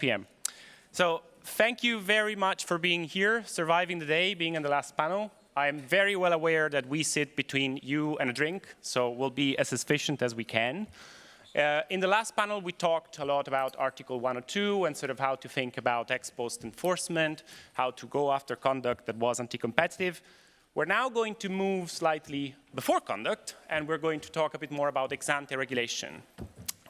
p.m. So thank you very much for being here, surviving the day, being in the last panel. I am very well aware that we sit between you and a drink, so we'll be as efficient as we can. In the last panel, we talked a lot about Article 102 and sort of how to think about ex post enforcement, how to go after conduct that was anti-competitive. We're now going to move slightly before conduct, and we're going to talk a bit more about ex-ante regulation.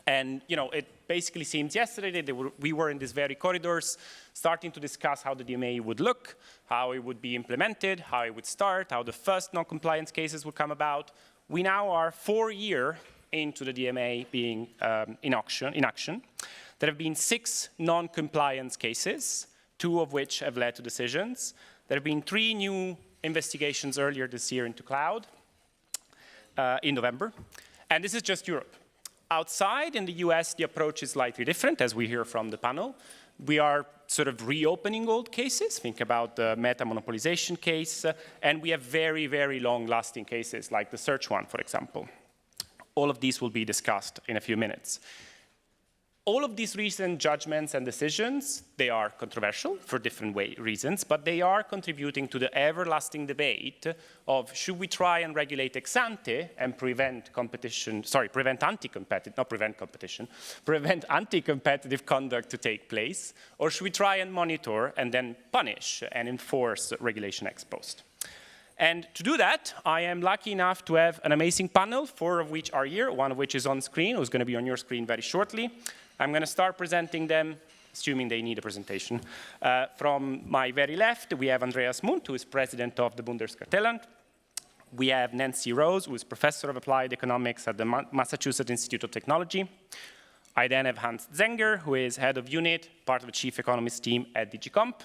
And it basically seems yesterday that we were in these very corridors starting to discuss how the DMA would look, how it would be implemented, how it would start, how the first non-compliance cases would come about. We now are 4 years into the DMA being in action. There have been 6 non-compliance cases, 2 of which have led to decisions. There have been 3 new investigations earlier this year into cloud in November. And this is just Europe. Outside, in the US, the approach is slightly different, as we hear from the panel. We are sort of reopening old cases. Think about the meta monopolization case. And we have very, very long-lasting cases, like the search one, for example. All of these will be discussed in a few minutes. All of these recent judgments and decisions, they are controversial for different reasons, but they are contributing to the everlasting debate of should we try and regulate ex ante and prevent competition, prevent anti-competitive conduct to take place, or should we try and monitor and then punish and enforce regulation ex post? And to do that, I am lucky enough to have an amazing panel, 4 of which are here, 1 of which is on screen, who's going to be on your screen very shortly. I'm going to start presenting them, assuming they need a presentation. From my very left, we have Andreas Mundt, who is president of the Bundeskartellamt. We have Nancy Rose, who is professor of applied economics at the Massachusetts Institute of Technology. I then have Hans Zenger, who is head of unit, part of the chief economist team at DG Comp.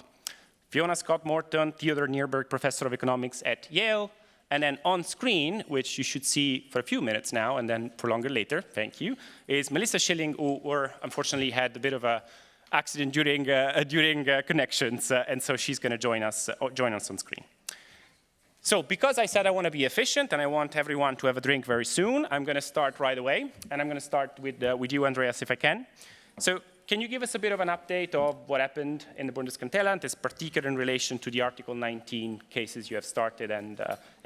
Fiona Scott Morton, Theodore Nierenberg, professor of economics at Yale. And then on screen, which you should see for a few minutes now and then for longer later, thank you, is Melissa Schilling, who unfortunately had a bit of an accident during connections, and so she's going to join us on screen. So because I said I want to be efficient and I want everyone to have a drink very soon, I'm going to start right away, and I'm going to start with you, Andreas, if I can. So can you give us a bit of an update of what happened in the Bundeskartellamt, is particular in relation to the Article 19 cases you have started and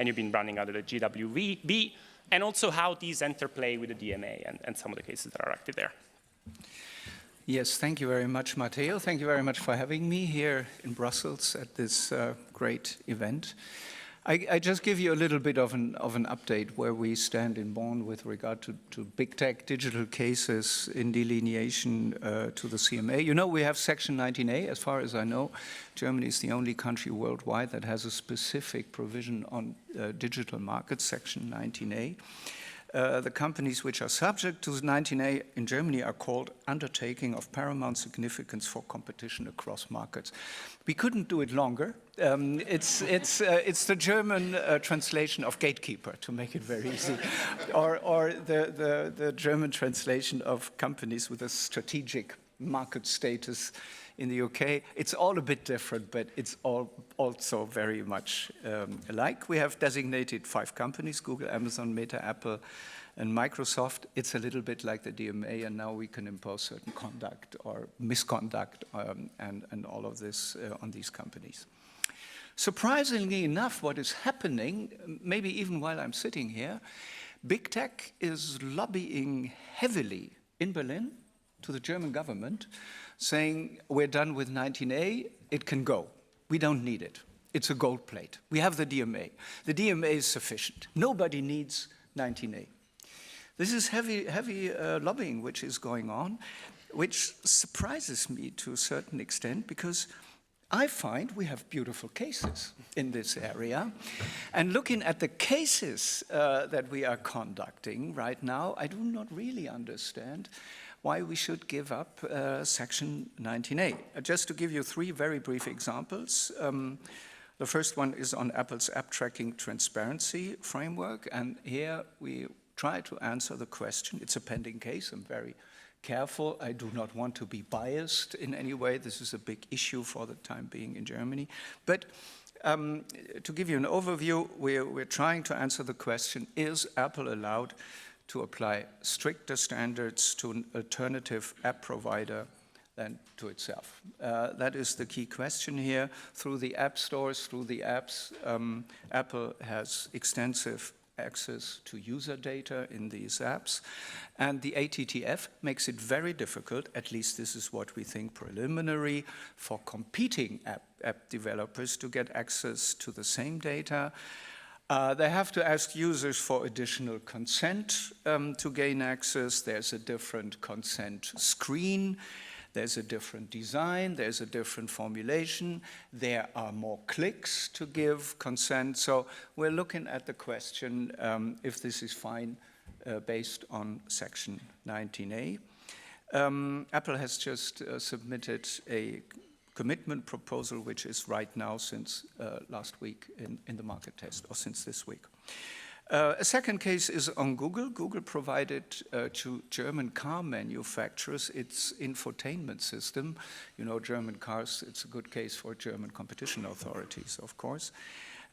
you've been running under the GWB, and also how these interplay with the DMA and some of the cases that are active there? Yes, thank you very much, Matteo. Thank you very much for having me here in Brussels at this great event. I just give you a little bit of an update where we stand in Bonn with regard to big tech digital cases in delineation to the CMA. You know, we have Section 19A, as far as I know. Germany is the only country worldwide that has a specific provision on digital markets, Section 19A. The companies which are subject to 19A in Germany are called undertaking of paramount significance for competition across markets. We couldn't do it longer. It's the German translation of gatekeeper, to make it very easy, or the German translation of companies with a strategic market status in the UK. It's all a bit different, but it's all also very much alike. We have designated 5 companies: Google, Amazon, Meta, Apple, and Microsoft. It's a little bit like the DMA, and now we can impose certain conduct or misconduct and all of this on these companies. Surprisingly enough, what is happening, maybe even while I'm sitting here, big tech is lobbying heavily in Berlin to the German government, saying we're done with 19A, it can go. We don't need it. It's a gold plate. We have the DMA. The DMA is sufficient. Nobody needs 19A. This is heavy lobbying which is going on, which surprises me to a certain extent, because I find we have beautiful cases in this area. And looking at the cases that we are conducting right now, I do not really understand why we should give up Section 19A. Just to give you 3 very brief examples. The first one is on Apple's app tracking transparency framework, and here we try to answer the question. It's a pending case. I'm very careful. I do not want to be biased in any way. This is a big issue for the time being in Germany. But to give you an overview, we're trying to answer the question, is Apple allowed to apply stricter standards to an alternative app provider than to itself. That is the key question here. Through the app stores, through the apps, Apple has extensive access to user data in these apps. And the ATTF makes it very difficult, at least this is what we think preliminary, for competing app developers to get access to the same data. They have to ask users for additional consent to gain access. There's a different consent screen. There's a different design, there's a different formulation, there are more clicks to give consent. So we're looking at the question if this is fine based on Section 19A. Apple has just submitted a commitment proposal, which is right now since last week in the market test, or since this week. A second case is on Google. Google provided to German car manufacturers its infotainment system. You know, German cars, it's a good case for German competition authorities, of course.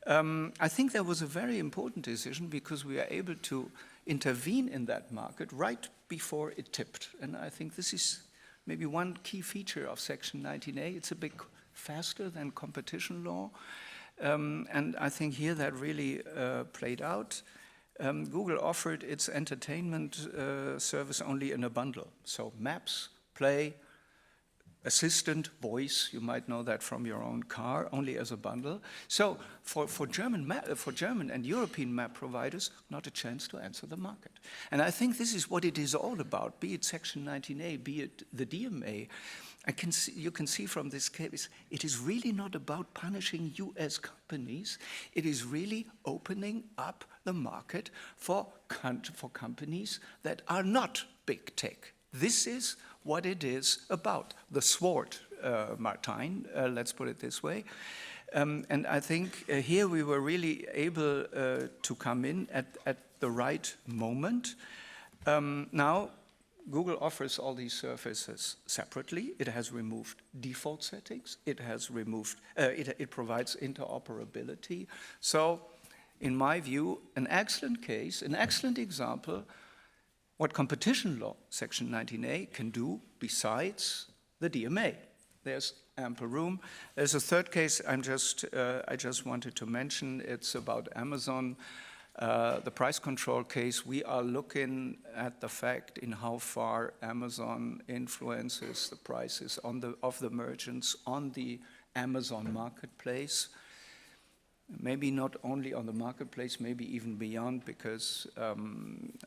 I think that was a very important decision because we are able to intervene in that market right before it tipped. And I think this is maybe one key feature of Section 19A. It's a bit faster than competition law. And I think here that really played out. Google offered its entertainment service only in a bundle. So maps, play, assistant, voice, you might know that from your own car, only as a bundle. So for German and European map providers, not a chance to enter the market. And I think this is what it is all about, be it Section 19A, be it the DMA. You can see from this case, it is really not about punishing US companies. It is really opening up the market for companies that are not big tech. This is what it is about. The sword, Martijn, let's put it this way. And I think here we were really able to come in at the right moment. Now, Google offers all these services separately. It has removed default settings. It has removed, it provides interoperability. So, in my view, an excellent case, an excellent example what competition law, Section 19A, can do besides the DMA. There's ample room. There's a third case I just wanted to mention. It's about Amazon. The price control case, we are looking at the fact in how far Amazon influences the prices of the merchants on the Amazon marketplace. Maybe not only on the marketplace, maybe even beyond, because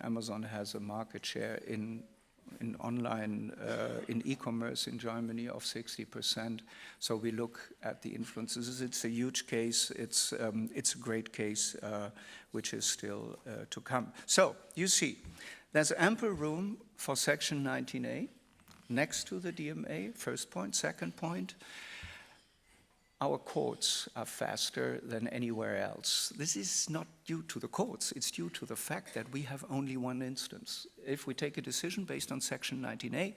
Amazon has a market share in online, in e-commerce in Germany of 60%. So we look at the influences. It's a huge case. It's a great case, which is still to come. So you see, there's ample room for Section 19A next to the DMA, first point. Second point, our courts are faster than anywhere else. This is not due to the courts, it's due to the fact that we have only one instance. If we take a decision based on Section 19A,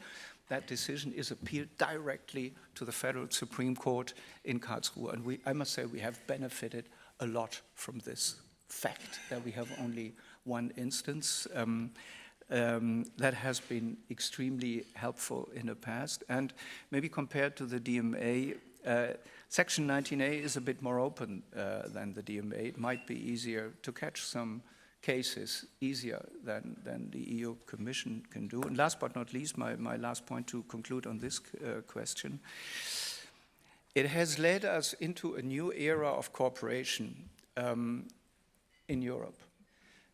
that decision is appealed directly to the Federal Supreme Court in Karlsruhe. And I must say we have benefited a lot from this fact that we have only one instance. That has been extremely helpful in the past. And maybe compared to the DMA, Section 19A is a bit more open than the DMA. It might be easier to catch some cases, easier than the EU Commission can do. And last but not least, my last point to conclude on this question, it has led us into a new era of cooperation in Europe.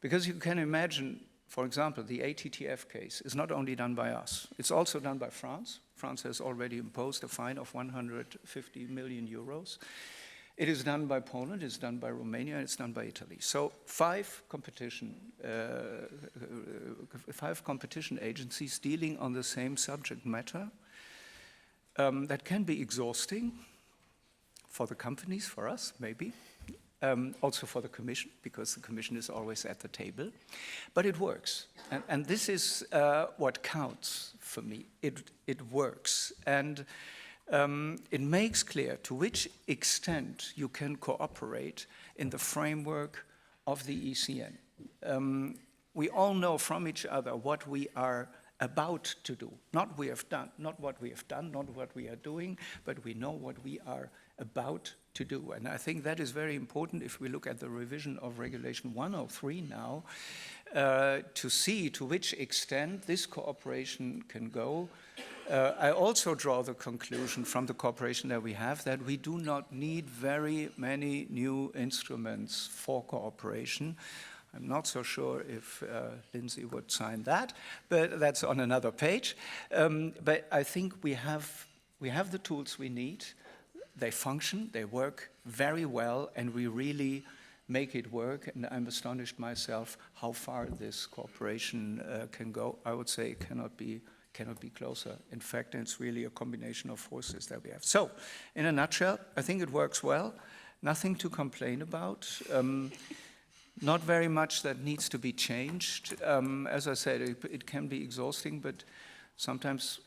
Because you can imagine, for example, the ATTF case is not only done by us, it's also done by France. France has already imposed a fine of 150 million euros. It is done by Poland, it's done by Romania, and it's done by Italy. So five competition agencies dealing on the same subject matter. That can be exhausting for the companies, for us, maybe. Also for the Commission, because the Commission is always at the table. But it works. And this is what counts for me. It works. And it makes clear to which extent you can cooperate in the framework of the ECN. We all know from each other what we are about to do. Not we have done, not what we have done, not what we are doing, but we know what we are about to do. And I think that is very important if we look at the revision of Regulation 103 now, to see to which extent this cooperation can go. I also draw the conclusion from the cooperation that we have that we do not need very many new instruments for cooperation. I'm not so sure if Lindsay would sign that, but that's on another page. But I think we have the tools we need. They function, they work very well, and we really make it work. And I'm astonished myself how far this cooperation can go. I would say it cannot be closer. In fact, it's really a combination of forces that we have. So, in a nutshell, I think it works well. Nothing to complain about. Not very much that needs to be changed. As I said, it can be exhausting, but sometimes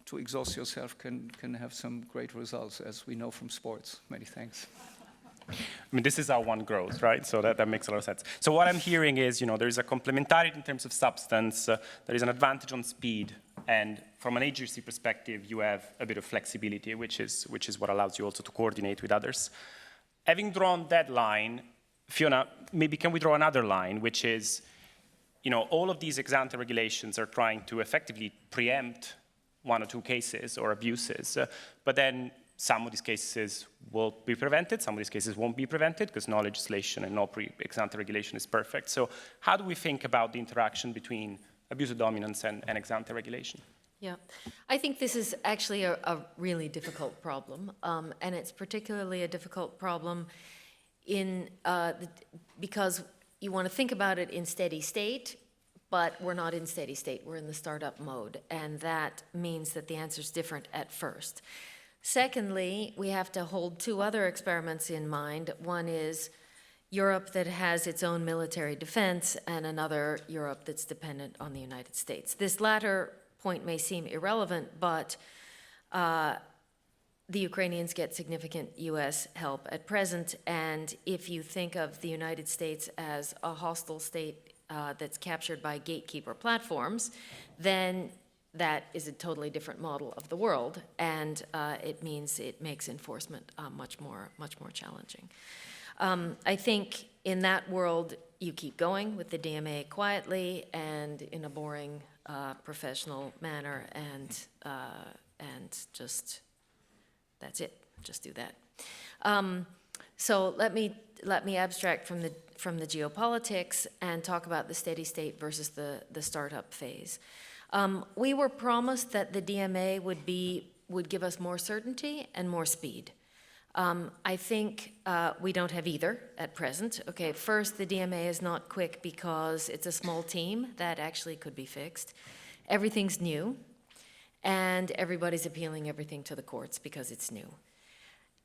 to exhaust yourself can have some great results, as we know from sports. Many thanks. I mean, this is how one grows, right? So that makes a lot of sense. So what I'm hearing is, there is a complementarity in terms of substance, there is an advantage on speed, and from an agency perspective, you have a bit of flexibility, which is what allows you also to coordinate with others. Having drawn that line, Fiona, maybe can we draw another line, which is, all of these ex-ante regulations are trying to effectively preempt one or two cases or abuses, but then some of these cases will be prevented, some of these cases won't be prevented, because no legislation and no ex-ante regulation is perfect. So how do we think about the interaction between abuse of dominance and ex-ante regulation? Yeah, I think this is actually a really difficult problem, and it's particularly a difficult problem because you want to think about it in steady state, but we're not in steady state, we're in the startup mode, and that means that the answer is different at first. Secondly, we have to hold two other experiments in mind. One is Europe that has its own military defense, and another Europe that's dependent on the United States. This latter point may seem irrelevant, but the Ukrainians get significant US help at present, and if you think of the United States as a hostile state that's captured by gatekeeper platforms, then that is a totally different model of the world, and it means it makes enforcement much more challenging. I think in that world, you keep going with the DMA quietly and in a boring, professional manner, and just that's it. Just do that. So let me abstract from the geopolitics and talk about the steady state versus the startup phase. We were promised that the DMA would give us more certainty and more speed. I think we don't have either at present. Okay, first, the DMA is not quick because it's a small team. That actually could be fixed. Everything's new, and everybody's appealing everything to the courts because it's new.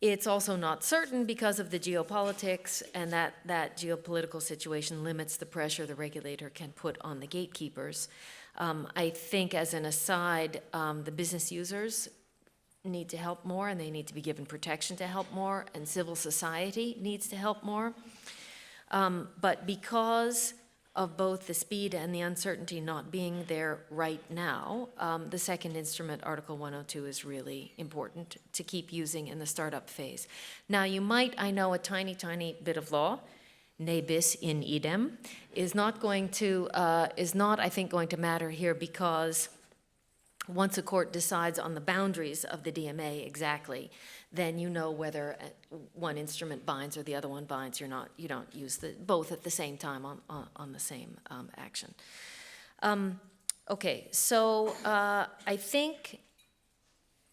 It's also not certain because of the geopolitics, and that geopolitical situation limits the pressure the regulator can put on the gatekeepers. I think, as an aside, the business users need to help more, and they need to be given protection to help more, and civil society needs to help more. But because of both the speed and the uncertainty not being there right now, the second instrument, Article 102, is really important to keep using in the startup phase. Now, you might, I know, a tiny, tiny bit of law, ne bis in idem, is not, I think, going to matter here, because once a court decides on the boundaries of the DMA exactly, then you know whether one instrument binds or the other one binds. You don't use both at the same time on the same action. Okay, so I think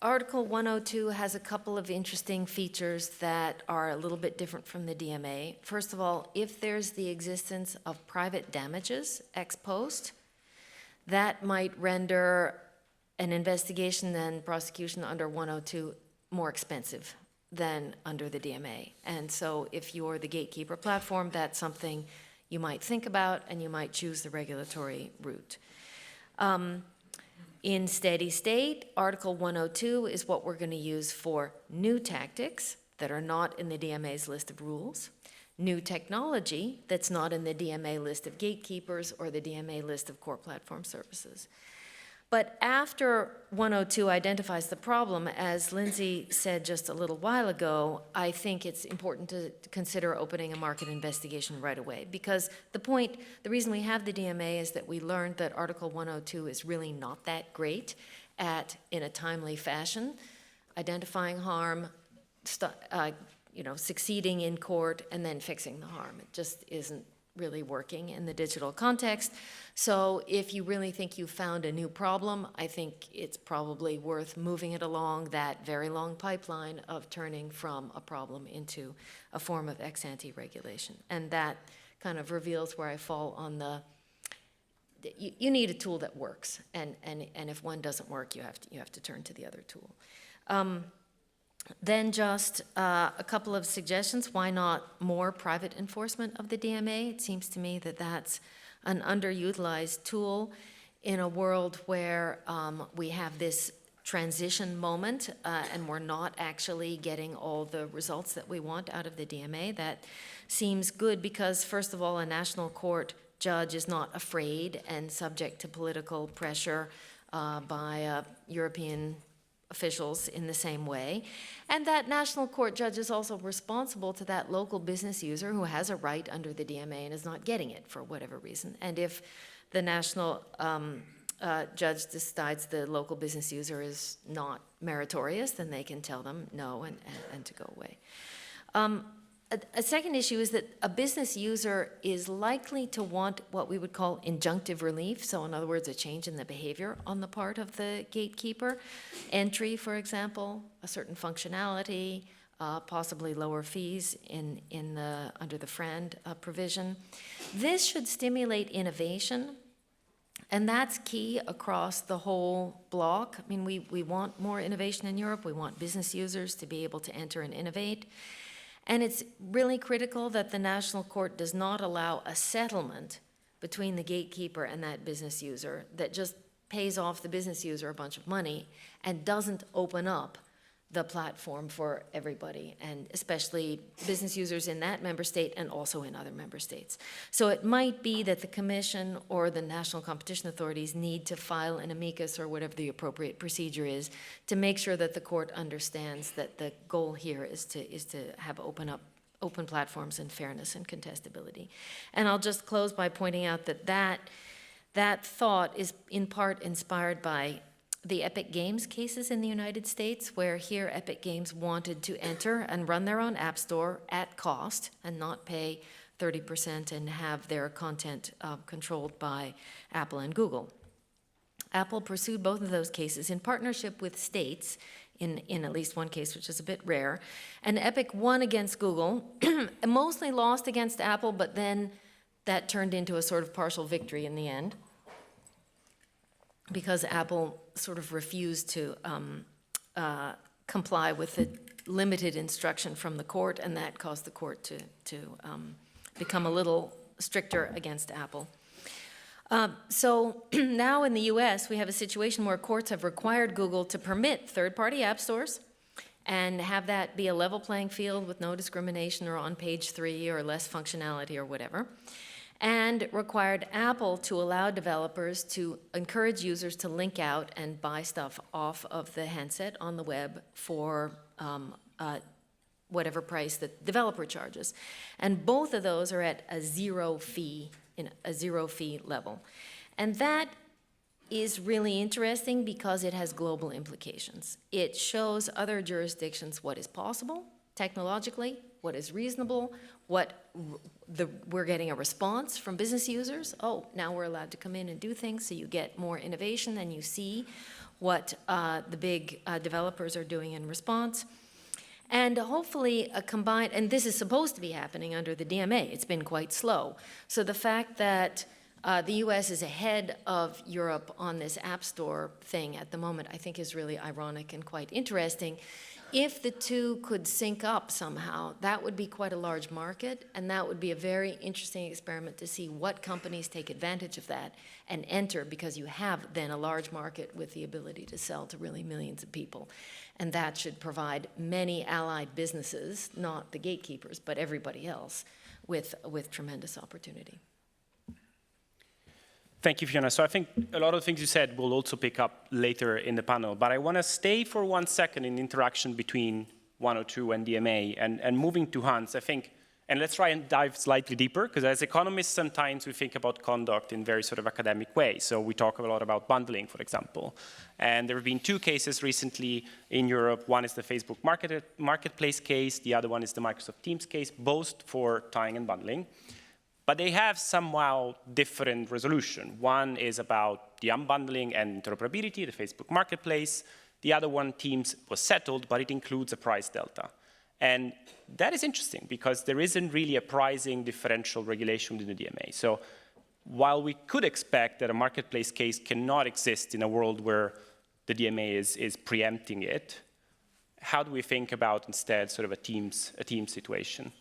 Article 102 has a couple of interesting features that are a little bit different from the DMA. First of all, if there's the existence of private damages ex post, that might render an investigation and prosecution under 102 more expensive than under the DMA. And so if you're the gatekeeper platform, that's something you might think about, and you might choose the regulatory route. In steady state, Article 102 is what we're going to use for new tactics that are not in the DMA's list of rules, new technology that's not in the DMA list of gatekeepers or the DMA list of core platform services. But after 102 identifies the problem, as Lindsay said just a little while ago, I think it's important to consider opening a market investigation right away. Because the reason we have the DMA is that we learned that Article 102 is really not that great at, in a timely fashion, identifying harm, succeeding in court, and then fixing the harm. It just isn't really working in the digital context. So if you really think you found a new problem, I think it's probably worth moving it along that very long pipeline of turning from a problem into a form of ex-ante regulation. And that kind of reveals where I fall on you need a tool that works. And if one doesn't work, you have to turn to the other tool. Then just a couple of suggestions. Why not more private enforcement of the DMA? It seems to me that that's an underutilized tool in a world where we have this transition moment and we're not actually getting all the results that we want out of the DMA. That seems good because, first of all, a national court judge is not afraid and subject to political pressure by European officials in the same way. And that national court judge is also responsible to that local business user who has a right under the DMA and is not getting it for whatever reason. And if the national judge decides the local business user is not meritorious, then they can tell them no and to go away. A second issue is that a business user is likely to want what we would call injunctive relief. So in other words, a change in the behavior on the part of the gatekeeper. Entry, for example, a certain functionality, possibly lower fees under the FRAND provision. This should stimulate innovation, and that's key across the whole block. I mean, we want more innovation in Europe. We want business users to be able to enter and innovate. And it's really critical that the national court does not allow a settlement between the gatekeeper and that business user that just pays off the business user a bunch of money and doesn't open up the platform for everybody, and especially business users in that member state and also in other member states. So it might be that the Commission or the national competition authorities need to file an amicus or whatever the appropriate procedure is to make sure that the court understands that the goal here is to have open platforms and fairness and contestability. And I'll just close by pointing out that thought is in part inspired by the Epic Games cases in the United States, where here Epic Games wanted to enter and run their own app store at cost and not pay 30% and have their content controlled by Apple and Google. Apple pursued both of those cases in partnership with states, in at least one case, which is a bit rare. And Epic won against Google, mostly lost against Apple, but then that turned into a sort of partial victory in the end, because Apple sort of refused to comply with the limited instruction from the court, and that caused the court to become a little stricter against Apple. So now in the US, we have a situation where courts have required Google to permit third-party app stores and have that be a level playing field with no discrimination or on page 3 or less functionality or whatever, and required Apple to allow developers to encourage users to link out and buy stuff off of the handset on the web for whatever price the developer charges. And both of those are at a zero fee level. And that is really interesting because it has global implications. It shows other jurisdictions what is possible technologically, what is reasonable, we're getting a response from business users. Oh, now we're allowed to come in and do things, so you get more innovation and you see what the big developers are doing in response. And hopefully a combined, and this is supposed to be happening under the DMA, it's been quite slow. So the fact that the US is ahead of Europe on this App Store thing at the moment, I think is really ironic and quite interesting. If the two could sync up somehow, that would be quite a large market, and that would be a very interesting experiment to see what companies take advantage of that and enter, because you have then a large market with the ability to sell to really millions of people. And that should provide many allied businesses, not the gatekeepers, but everybody else, with tremendous opportunity. Thank you, Fiona. So I think a lot of things you said will also pick up later in the panel, but I want to stay for 1 second in interaction between 102 and DMA, and moving to Hans, I think, and let's try and dive slightly deeper, because as economists, sometimes we think about conduct in very sort of academic ways. So we talk a lot about bundling, for example. And there have been 2 cases recently in Europe. One is the Facebook marketplace case. The other one is the Microsoft Teams case, both for tying and bundling. But they have somehow different resolution. One is about the unbundling and interoperability, the Facebook marketplace. The other one, Teams, was settled, but it includes a price delta. And that is interesting because there isn't really a pricing differential regulation within the DMA. So while we could expect that a marketplace case cannot exist in a world where the DMA is preempting it, how do we think about instead sort of a team situation?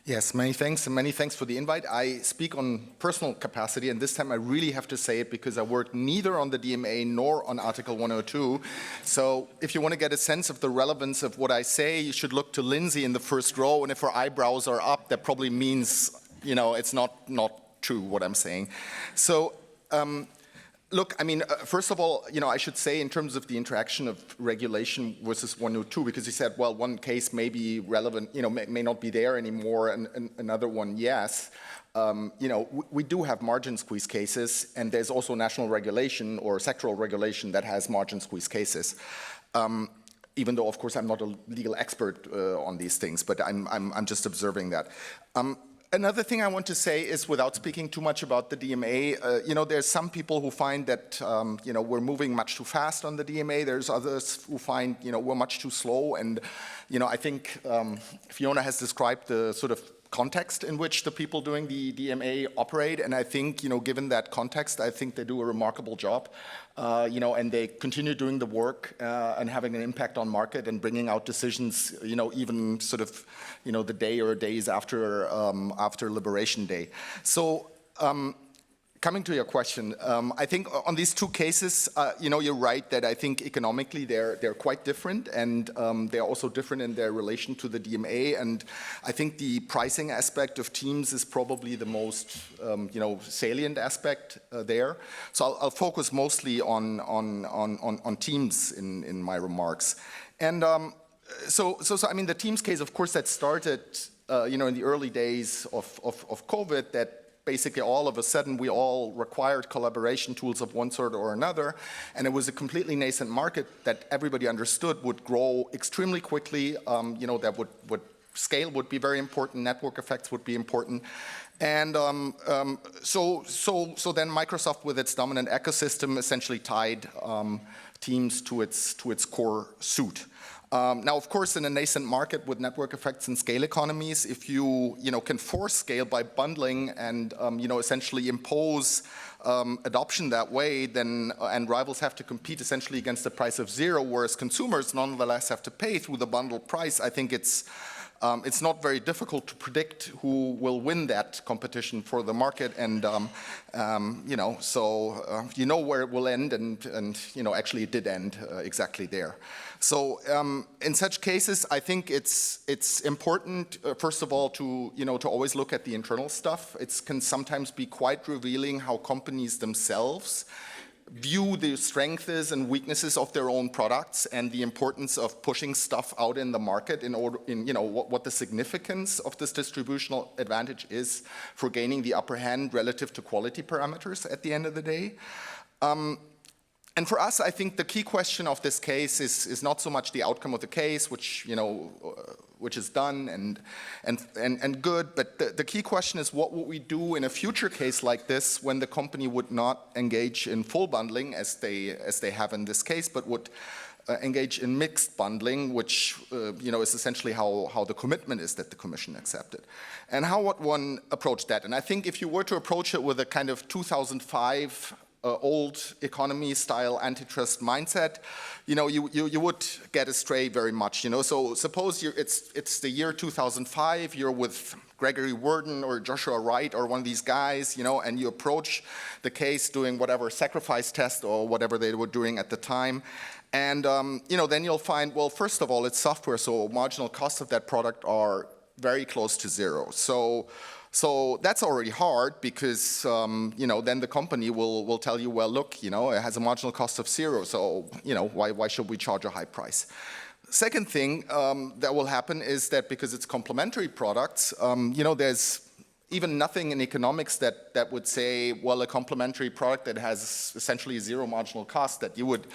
Yes, many thanks, and many thanks for the invite. I speak on personal capacity, and this time I really have to say it because I work neither on the DMA nor on Article 102. So if you want to get a sense of the relevance of what I say, you should look to Lindsay in the first row, and if her eyebrows are up, that probably means, you know, it's not true what I'm saying. So, look, I mean, first of all, you know, I should say in terms of the interaction of regulation versus 102, because you said, well, one case may be relevant, you know, may not be there anymore, and another one, yes. You know, we do have margin squeeze cases, and there's also national regulation or sectoral regulation that has margin squeeze cases. Even though, of course, I'm not a legal expert on these things, but I'm just observing that. Another thing I want to say is, without speaking too much about the DMA, you know, there's some people who find that, you know, we're moving much too fast on the DMA. There's others who find, you know, we're much too slow. And, you know, I think Fiona has described the sort of context in which the people doing the DMA operate. And I think, you know, given that context, I think they do a remarkable job. You know, and they continue doing the work and having an impact on market and bringing out decisions, you know, even sort of, you know, the day or days after Liberation Day. So coming to your question, I think on these 2 cases, you know, you're right that I think economically they're quite different, and they're also different in their relation to the DMA. And I think the pricing aspect of Teams is probably the most, you know, salient aspect there. So I'll focus mostly on Teams in my remarks. And so I mean, the Teams case, of course, that started, you know, in the early days of COVID, that basically all of a sudden we all required collaboration tools of one sort or another, and it was a completely nascent market that everybody understood would grow extremely quickly. You know, that would scale would be very important, network effects would be important. And so then Microsoft, with its dominant ecosystem, essentially tied Teams to its core suit. Now, of course, in a nascent market with network effects and scale economies, if you know, can force scale by bundling and you know, essentially impose adoption that way, then and rivals have to compete essentially against the price of 0, whereas consumers nonetheless have to pay through the bundled price, I think it's not very difficult to predict who will win that competition for the market, and you know, so you know where it will end, and you know, actually it did end exactly there. So in such cases, I think it's important, first of all, to always look at the internal stuff. It can sometimes be quite revealing how companies themselves view the strengths and weaknesses of their own products, and the importance of pushing stuff out in the market you know, what the significance of this distributional advantage is for gaining the upper hand relative to quality parameters at the end of the day. And for us, I think the key question of this case is not so much the outcome of the case, which, you know, which is done and good, but the key question is, what would we do in a future case like this when the company would not engage in full bundling as they have in this case, but would engage in mixed bundling, which you know, is essentially how the commitment is that the Commission accepted. And how would one approach that? And I think if you were to approach it with a kind of 2005 old economy style antitrust mindset, you know, you would get astray very much, you know. So suppose it's the year 2005, you're with Gregory Worden or Joshua Wright or one of these guys, you know, and you approach the case doing whatever sacrifice test or whatever they were doing at the time. And, you know, then you'll find, well, first of all, it's software, so marginal costs of that product are very close to 0. So So that's already hard because, then the company will tell you, well, look, it has a marginal cost of 0, so, why should we charge a high price? Second thing that will happen is that because it's complementary products, there's even nothing in economics that would say, well, a complementary product that has essentially 0 marginal cost, that you would,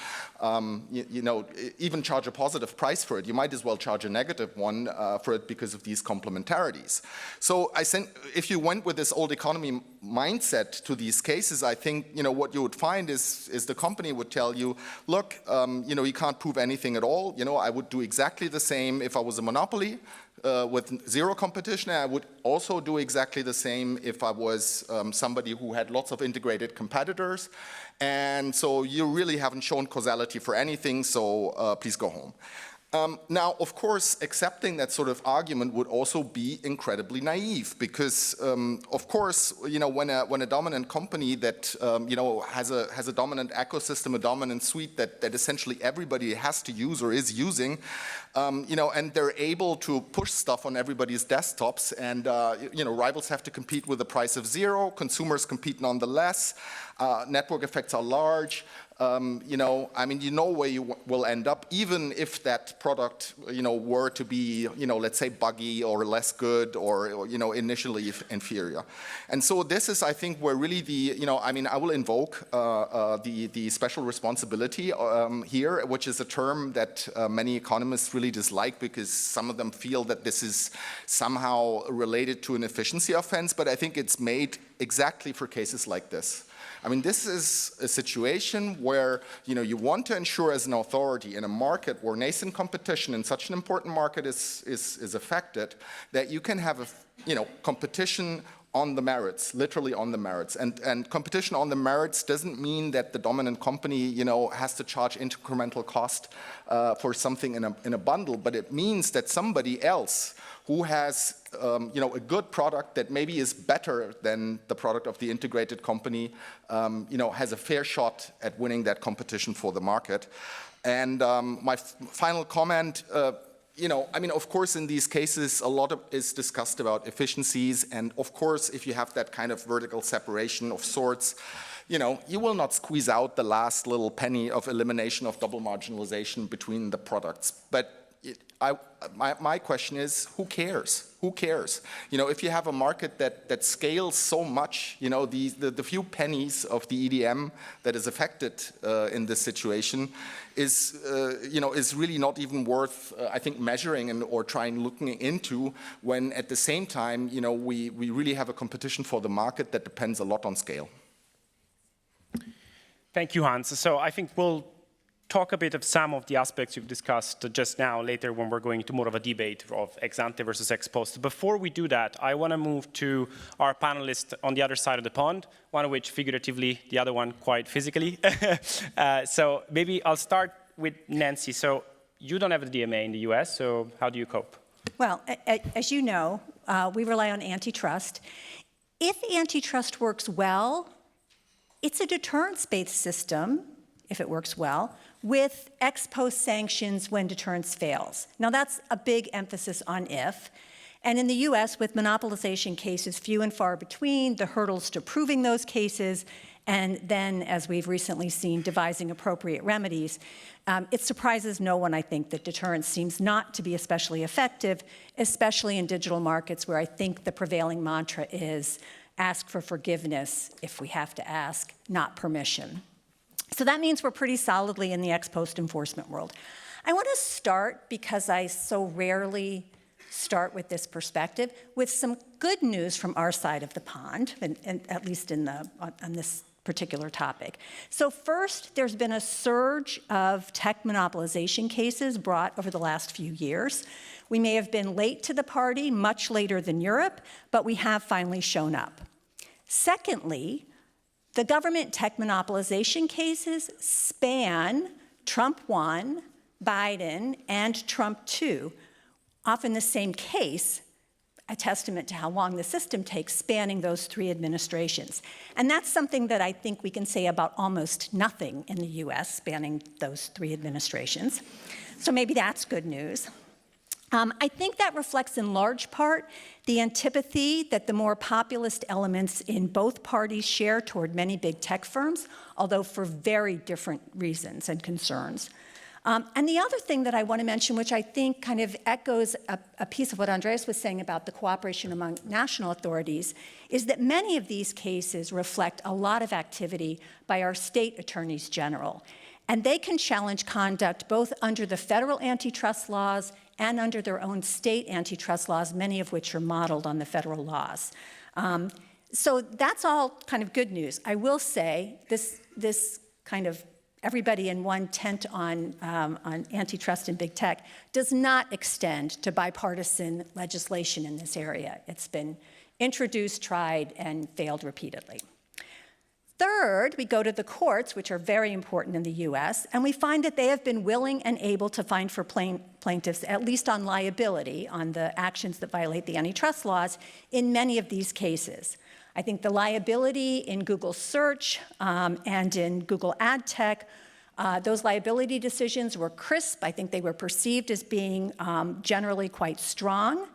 even charge a positive price for it. You might as well charge a negative one for it because of these complementarities. So if you went with this old economy mindset to these cases, I think, what you would find is the company would tell you, look, you can't prove anything at all. I would do exactly the same if I was a monopoly. With 0 competition, and I would also do exactly the same if I was somebody who had lots of integrated competitors. And so you really haven't shown causality for anything, so please go home. Now, of course, accepting that sort of argument would also be incredibly naive because, of course, when a dominant company that has a dominant ecosystem, a dominant suite that essentially everybody has to use or is using, and they're able to push stuff on everybody's desktops, and rivals have to compete with a price of 0. Consumers compete nonetheless. Network effects are large. Where you will end up, even if that product, were to be, let's say buggy or less good or, initially inferior. And so this is, I think, where really I will invoke the special responsibility here, which is a term that many economists really dislike because some of them feel that this is somehow related to an efficiency offense, but I think it's made exactly for cases like this. This is a situation where, you want to ensure as an authority in a market where nascent competition in such an important market is affected, that you can have competition on the merits, literally on the merits. And competition on the merits doesn't mean that the dominant company, has to charge incremental cost for something in a bundle, but it means that somebody else who has a good product that maybe is better than the product of the integrated company, has a fair shot at winning that competition for the market. And my final comment, of course, in these cases, a lot is discussed about efficiencies. And of course, if you have that kind of vertical separation of sorts, you will not squeeze out the last little penny of elimination of double marginalization between the products. But my question is, who cares? Who cares? If you have a market that scales so much, the few pennies of the EDM that is affected in this situation is really not even worth, I think, measuring or looking into, when at the same time, we really have a competition for the market that depends a lot on scale. Thank you, Hans. So I think we'll talk a bit of some of the aspects you've discussed just now, later when we're going to more of a debate of ex ante versus ex post. Before we do that, I want to move to our panelists on the other side of the pond, one of which figuratively, the other one quite physically. So maybe I'll start with Nancy. So you don't have a DMA in the US, so how do you cope? Well, as you know, we rely on antitrust. If antitrust works well, it's a deterrence-based system, if it works well, with ex post sanctions when deterrence fails. Now, that's a big emphasis on if. And in the US, with monopolization cases few and far between, the hurdles to proving those cases, and then, as we've recently seen, devising appropriate remedies, it surprises no one, I think, that deterrence seems not to be especially effective, especially in digital markets where I think the prevailing mantra is ask for forgiveness if we have to ask, not permission. So that means we're pretty solidly in the ex post enforcement world. I want to start, because I so rarely start with this perspective, with some good news from our side of the pond, and at least on this particular topic. So first, there's been a surge of tech monopolization cases brought over the last few years. We may have been late to the party, much later than Europe, but we have finally shown up. Secondly, the government tech monopolization cases span Trump 1, Biden, and Trump 2, often the same case, a testament to how long the system takes, spanning those three administrations. And that's something that I think we can say about almost nothing in the US, spanning those three administrations. So maybe that's good news. I think that reflects in large part the antipathy that the more populist elements in both parties share toward many big tech firms, although for very different reasons and concerns. And the other thing that I want to mention, which I think kind of echoes a piece of what Andreas was saying about the cooperation among national authorities, is that many of these cases reflect a lot of activity by our state attorneys general. And they can challenge conduct both under the federal antitrust laws and under their own state antitrust laws, many of which are modeled on the federal laws. So that's all kind of good news. I will say this kind of everybody in one tent on antitrust and big tech does not extend to bipartisan legislation in this area. It's been introduced, tried, and failed repeatedly. Third, we go to the courts, which are very important in the US, and we find that they have been willing and able to find for plaintiffs, at least on liability, on the actions that violate the antitrust laws, in many of these cases. I think the liability in Google search and in Google ad tech, those liability decisions were crisp. I think they were perceived as being generally quite strong.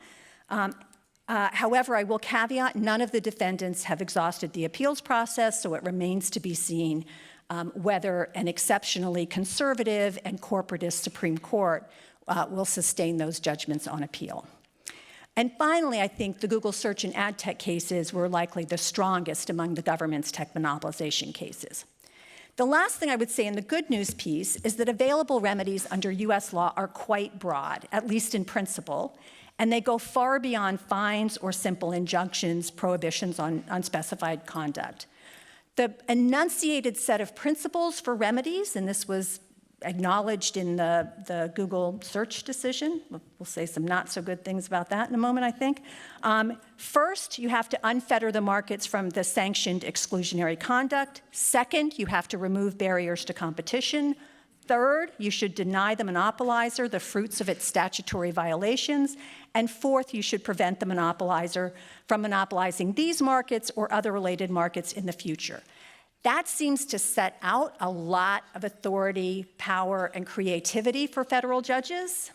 However, I will caveat, none of the defendants have exhausted the appeals process, so it remains to be seen whether an exceptionally conservative and corporatist Supreme Court will sustain those judgments on appeal. And finally, I think the Google search and ad tech cases were likely the strongest among the government's tech monopolization cases. The last thing I would say in the good news piece is that available remedies under US law are quite broad, at least in principle, and they go far beyond fines or simple injunctions, prohibitions on unspecified conduct. The enunciated set of principles for remedies, and this was acknowledged in the Google search decision. We'll say some not so good things about that in a moment, I think. First, you have to unfetter the markets from the sanctioned exclusionary conduct. Second, you have to remove barriers to competition. Third, you should deny the monopolizer the fruits of its statutory violations. And fourth, you should prevent the monopolizer from monopolizing these markets or other related markets in the future. That seems to set out a lot of authority, power, and creativity for federal judges,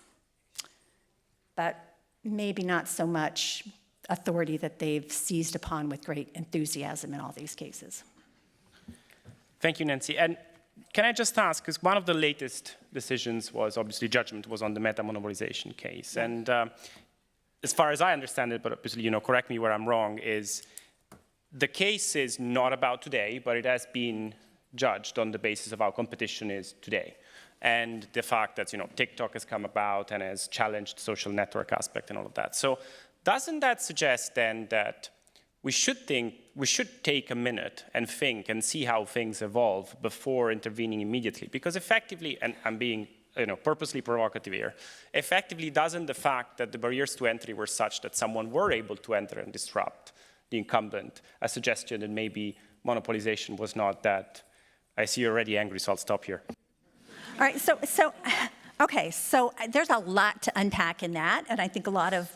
but maybe not so much authority that they've seized upon with great enthusiasm in all these cases. Thank you, Nancy. And can I just ask, because one of the latest decisions was, obviously, judgment was on the meta-monopolization case. And as far as I understand it, but obviously, correct me where I'm wrong, is the case is not about today, but it has been judged on the basis of how competition is today. And the fact that, TikTok has come about and has challenged social network aspect and all of that. So doesn't that suggest then that we should take a minute and think and see how things evolve before intervening immediately? Because effectively, and I'm being purposely provocative here, effectively doesn't the fact that the barriers to entry were such that someone were able to enter and disrupt the incumbent a suggestion that maybe monopolization was not that? I see you're already angry, so I'll stop here. All right, so there's a lot to unpack in that, and I think a lot of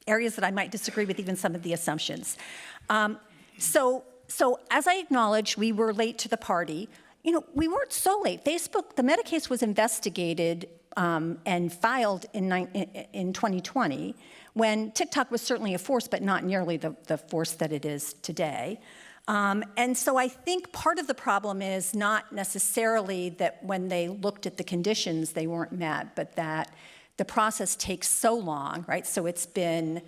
areas that I might disagree with even some of the assumptions. So as I acknowledged, we were late to the party. We weren't so late. Facebook, the Meta case was investigated and filed in 2020, when TikTok was certainly a force, but not nearly the force that it is today. And so I think part of the problem is not necessarily that when they looked at the conditions, they weren't met, but that the process takes so long, right? So it's been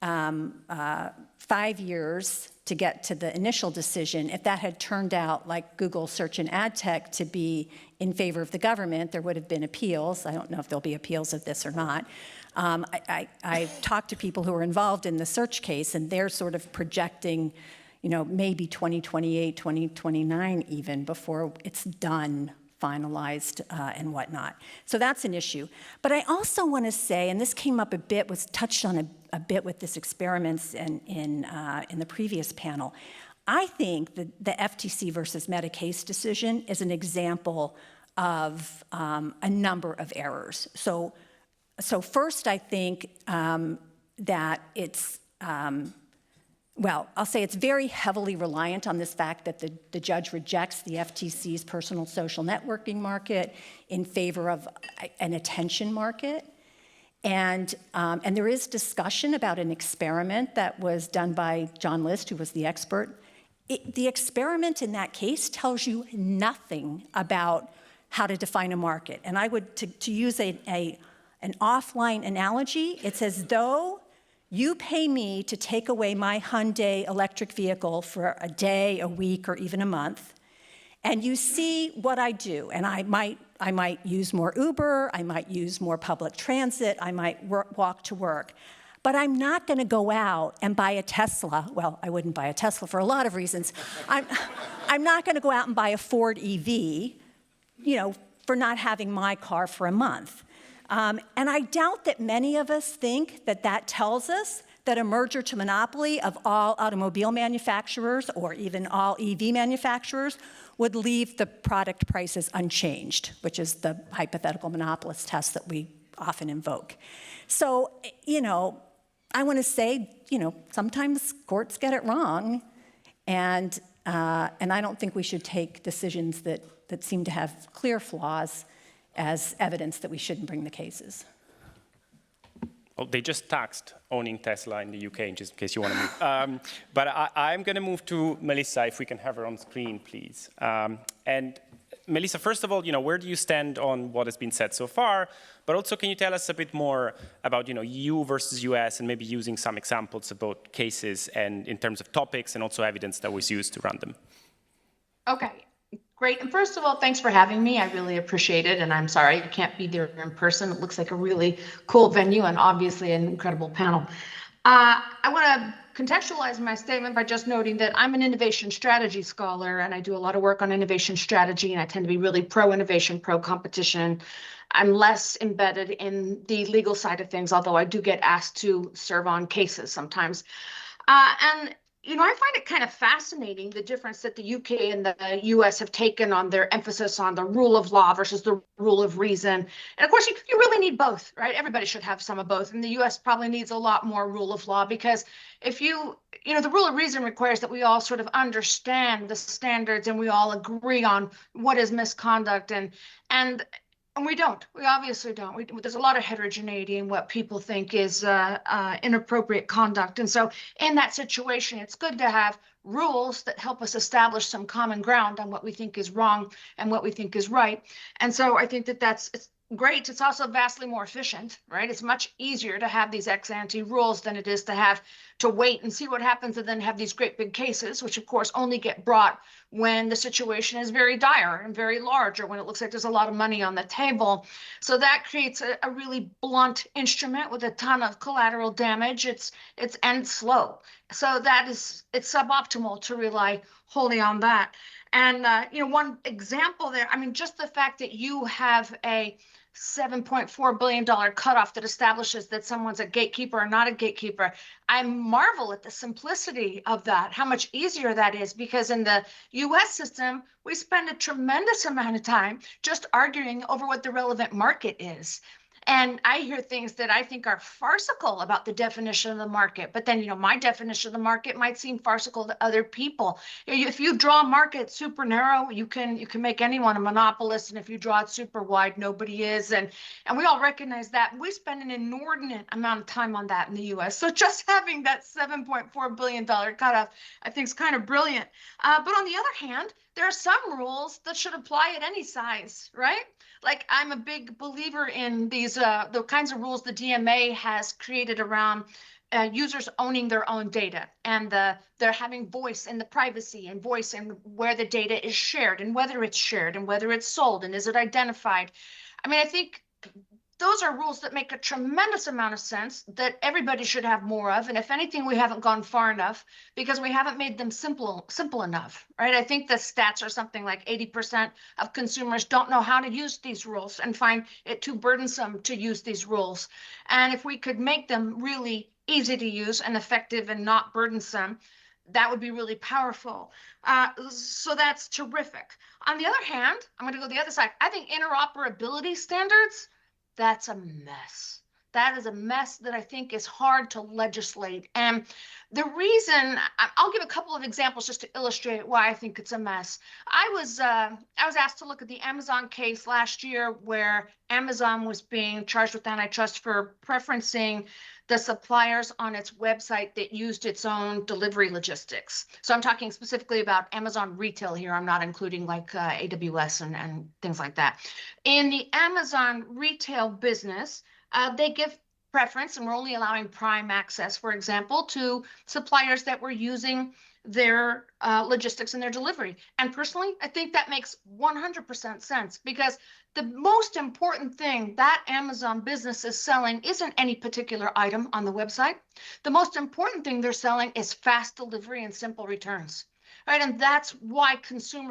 5 years to get to the initial decision. If that had turned out like Google search and ad tech to be in favor of the government, there would have been appeals. I don't know if there'll be appeals of this or not. I talked to people who were involved in the search case, and they're sort of projecting, maybe 2028, 2029 even, before it's done, finalized, and whatnot. So that's an issue. But I also want to say, and this came up a bit, was touched on a bit with this experiments in the previous panel, I think that the FTC versus Meta case decision is an example of a number of errors. So first, I think that it's, I'll say it's very heavily reliant on this fact that the judge rejects the FTC's personal social networking market in favor of an attention market. And there is discussion about an experiment that was done by John List, who was the expert. The experiment in that case tells you nothing about how to define a market. And I would, to use an offline analogy, it's as though you pay me to take away my Hyundai electric vehicle for a day, a week, or even a month, and you see what I do. And I might use more Uber, I might use more public transit, I might walk to work. But I'm not going to go out and buy a Tesla. Well, I wouldn't buy a Tesla for a lot of reasons. I'm not going to go out and buy a Ford EV, for not having my car for a month. And I doubt that many of us think that that tells us that a merger to monopoly of all automobile manufacturers or even all EV manufacturers would leave the product prices unchanged, which is the hypothetical monopolist test that we often invoke. So, I want to say, sometimes courts get it wrong, and I don't think we should take decisions that seem to have clear flaws as evidence that we shouldn't bring the cases. Well, they just taxed owning Tesla in the UK, just in case you want to move. But I'm going to move to Melissa, if we can have her on screen, please. And Melissa, first of all, where do you stand on what has been said so far? But also, can you tell us a bit more about, EU versus US, and maybe using some examples about cases and in terms of topics and also evidence that was used to run them? Okay. Great. And first of all, thanks for having me. I really appreciate it. And I'm sorry you can't be there in person. It looks like a really cool venue and obviously an incredible panel. I want to contextualize my statement by just noting that I'm an innovation strategy scholar, and I do a lot of work on innovation strategy, and I tend to be really pro-innovation, pro-competition. I'm less embedded in the legal side of things, although I do get asked to serve on cases sometimes. I find it kind of fascinating, the difference that the UK and the US have taken on their emphasis on the rule of law versus the rule of reason. And of course, you really need both, right? Everybody should have some of both. And the US probably needs a lot more rule of law, because if the rule of reason requires that we all sort of understand the standards and we all agree on what is misconduct, and we don't. We obviously don't. There's a lot of heterogeneity in what people think is inappropriate conduct. And so in that situation, it's good to have rules that help us establish some common ground on what we think is wrong and what we think is right. And so I think that it's great. It's also vastly more efficient, right? It's much easier to have these ex-ante rules than it is to wait and see what happens and then have these great big cases, which of course only get brought when the situation is very dire and very large, or when it looks like there's a lot of money on the table. So that creates a really blunt instrument with a ton of collateral damage. It's slow. So it's suboptimal to rely wholly on that. And one example there, just the fact that you have a $7.4 billion cutoff that establishes that someone's a gatekeeper or not a gatekeeper. I marvel at the simplicity of that, how much easier that is, because in the US system, we spend a tremendous amount of time just arguing over what the relevant market is. And I hear things that I think are farcical about the definition of the market. But then, my definition of the market might seem farcical to other people. If you draw a market super narrow, you can make anyone a monopolist. And if you draw it super wide, nobody is. And we all recognize that. We spend an inordinate amount of time on that in the US. So just having that $7.4 billion cutoff, I think, is kind of brilliant. But on the other hand, there are some rules that should apply at any size, right? Like, I'm a big believer in these, the kinds of rules the DMA has created around users owning their own data, and they're having voice in the privacy and voice in where the data is shared and whether it's shared and whether it's sold and is it identified. I think those are rules that make a tremendous amount of sense that everybody should have more of. And if anything, we haven't gone far enough because we haven't made them simple enough, right? I think the stats are something like 80% of consumers don't know how to use these rules and find it too burdensome to use these rules. And if we could make them really easy to use and effective and not burdensome, that would be really powerful. So that's terrific. On the other hand, I'm going to go the other side. I think interoperability standards, that's a mess. That is a mess that I think is hard to legislate. And The reason, I'll give a couple of examples just to illustrate why I think it's a mess. I was asked to look at the Amazon case last year where Amazon was being charged with antitrust for preferencing the suppliers on its website that used its own delivery logistics. So I'm talking specifically about Amazon retail here. I'm not including like AWS and things like that. In the Amazon retail business, they give preference, and we're only allowing prime access, for example, to suppliers that were using their logistics and their delivery. And personally, I think that makes 100% sense, because the most important thing that Amazon business is selling isn't any particular item on the website. The most important thing they're selling is fast delivery and simple returns. Right, and that's why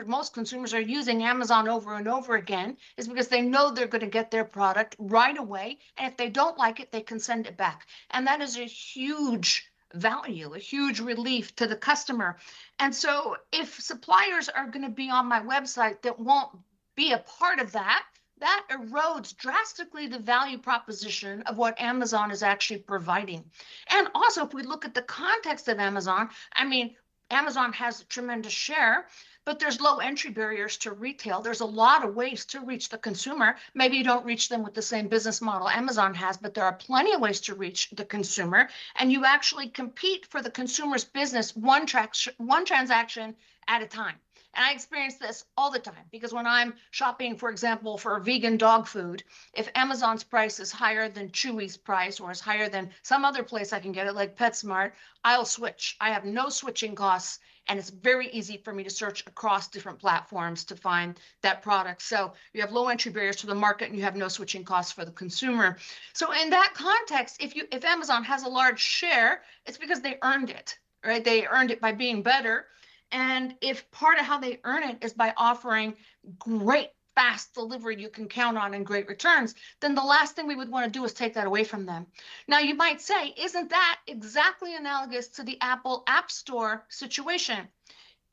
most consumers are using Amazon over and over again, is because they know they're going to get their product right away, and if they don't like it, they can send it back. And that is a huge value, a huge relief to the customer. And so if suppliers are going to be on my website that won't be a part of that, that erodes drastically the value proposition of what Amazon is actually providing. And also, if we look at the context of Amazon, I mean, Amazon has a tremendous share, but there's low entry barriers to retail. There's a lot of ways to reach the consumer. Maybe you don't reach them with the same business model Amazon has, but there are plenty of ways to reach the consumer. And you actually compete for the consumer's business one transaction at a time. And I experience this all the time, because when I'm shopping, for example, for vegan dog food, if Amazon's price is higher than Chewy's price, or is higher than some other place I can get it, like PetSmart, I'll switch. I have no switching costs, and it's very easy for me to search across different platforms to find that product. So you have low entry barriers to the market, and you have no switching costs for the consumer. So in that context, if Amazon has a large share, it's because they earned it, right? They earned it by being better. And if part of how they earn it is by offering great fast delivery you can count on and great returns, then the last thing we would want to do is take that away from them. Now, you might say, isn't that exactly analogous to the Apple App Store situation?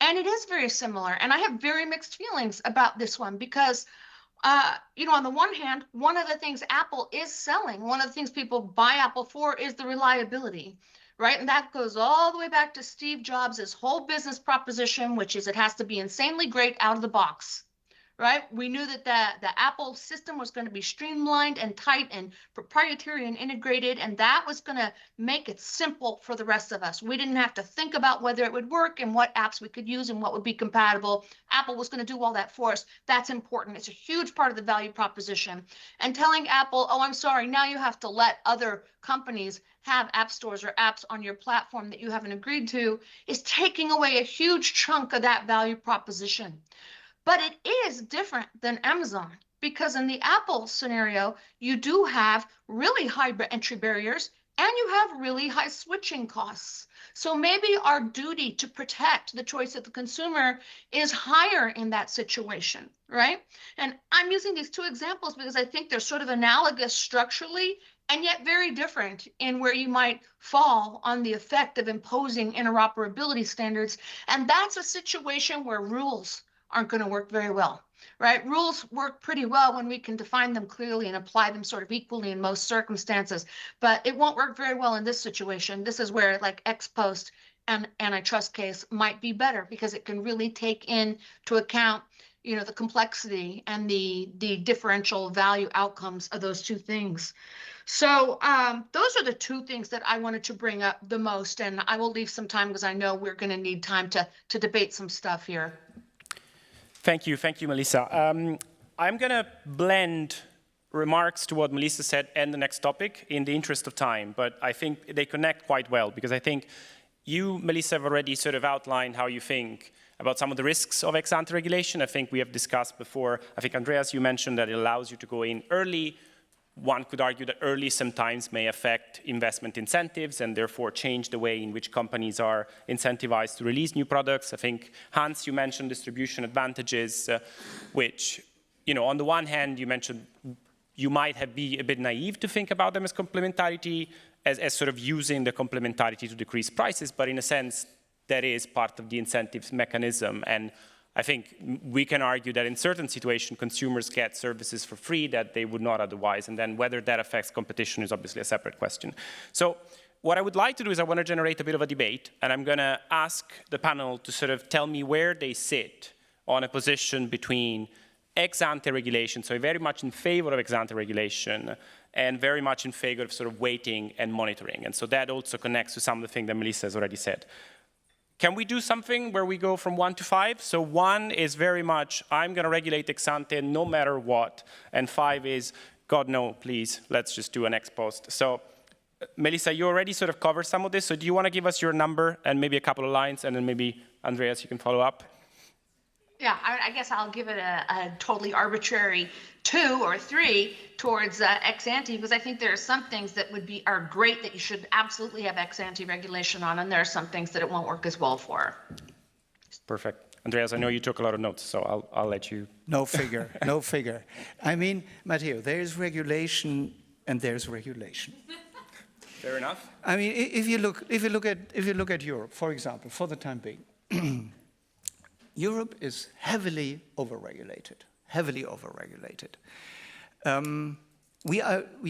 And it is very similar. And I have very mixed feelings about this one, because on the one hand, one of the things Apple is selling, one of the things people buy Apple for, is the reliability. Right? And that goes all the way back to Steve Jobs' whole business proposition, which is it has to be insanely great out of the box. Right? We knew that the Apple system was going to be streamlined and tight and proprietary and integrated, and that was going to make it simple for the rest of us. We didn't have to think about whether it would work and what apps we could use and what would be compatible. Apple was going to do all that for us. That's important. It's a huge part of the value proposition. And telling Apple, oh, I'm sorry, now you have to let other companies have app stores or apps on your platform that you haven't agreed to, is taking away a huge chunk of that value proposition. But it is different than Amazon, because in the Apple scenario, you do have really high entry barriers, and you have really high switching costs. So maybe our duty to protect the choice of the consumer is higher in that situation, right? And I'm using these two examples because I think they're sort of analogous structurally, and yet very different in where you might fall on the effect of imposing interoperability standards. And that's a situation where rules aren't going to work very well, right? Rules work pretty well when we can define them clearly and apply them sort of equally in most circumstances, but it won't work very well in this situation. This is where like ex post and antitrust case might be better, because it can really take into account, the complexity and the differential value outcomes of those two things. So those are the two things that I wanted to bring up the most, and I will leave some time because I know we're going to need time to debate some stuff here. Thank you, Melissa. I'm going to blend remarks to what Melissa said and the next topic in the interest of time, but I think they connect quite well, because I think you, Melissa, have already sort of outlined how you think about some of the risks of ex-ante regulation. I think we have discussed before. I think, Andreas, you mentioned that it allows you to go in early. One could argue that early sometimes may affect investment incentives and therefore change the way in which companies are incentivized to release new products. I think, Hans, you mentioned distribution advantages, which, on the one hand, you mentioned you might be a bit naive to think about them as complementarity, as sort of using the complementarity to decrease prices, but in a sense, that is part of the incentives mechanism. And I think we can argue that in certain situations, consumers get services for free that they would not otherwise, and then whether that affects competition is obviously a separate question. So what I would like to do is I want to generate a bit of a debate, and I'm going to ask the panel to sort of tell me where they sit on a position between ex-ante regulation, so very much in favor of ex-ante regulation, and very much in favor of sort of waiting and monitoring. And so that also connects to some of the things that Melissa has already said. Can we do something where we go from 1 to 5? So 1 is very much, I'm going to regulate ex-ante no matter what, and 5 is, God no, please, let's just do an ex post. So Melissa, you already sort of covered some of this, so do you want to give us your number and maybe a couple of lines, and then maybe, Andreas, you can follow up? Yeah, I guess I'll give it a totally arbitrary 2 or 3 towards ex ante, because I think there are some things that are great that you should absolutely have ex ante regulation on, and there are some things that it won't work as well for. Perfect. Andreas, I know you took a lot of notes, so I'll let you. No figure, no figure. I mean, Matteo, there is regulation and there's regulation. Fair enough. I mean, if you look at Europe, for example, for the time being, Europe is heavily overregulated. Heavily overregulated. We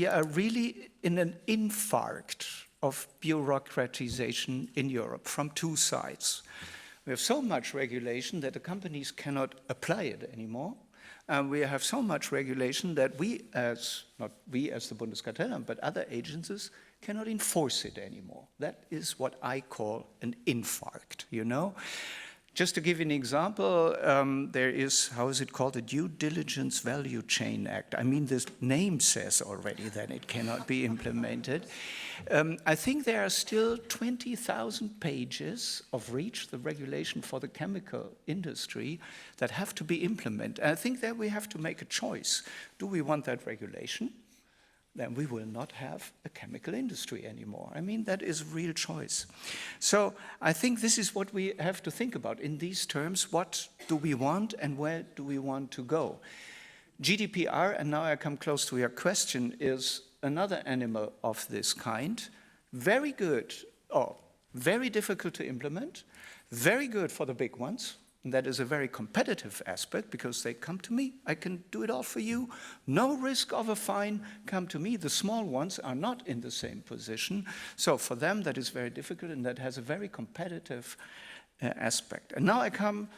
are really in an infarct of bureaucratization in Europe from 2 sides. We have so much regulation that the companies cannot apply it anymore. We have so much regulation that not we as the Bundeskartellamt, but other agencies cannot enforce it anymore. That is what I call an infarct, you know? Just to give you an example, there is, how is it called, the Due Diligence Value Chain Act. I mean, this name says already that it cannot be implemented. I think there are still 20,000 pages of REACH, the regulation for the chemical industry, that have to be implemented. And I think that we have to make a choice. Do we want that regulation? Then we will not have a chemical industry anymore. I mean, that is a real choice. So I think this is what we have to think about in these terms. What do we want and where do we want to go? GDPR, and now I come close to your question, is another animal of this kind. Very good, or very difficult to implement, very good for the big ones. And that is a very competitive aspect because they come to me, I can do it all for you, no risk of a fine, come to me. The small ones are not in the same position. So for them that is very difficult, and that has a very competitive aspect. And now I come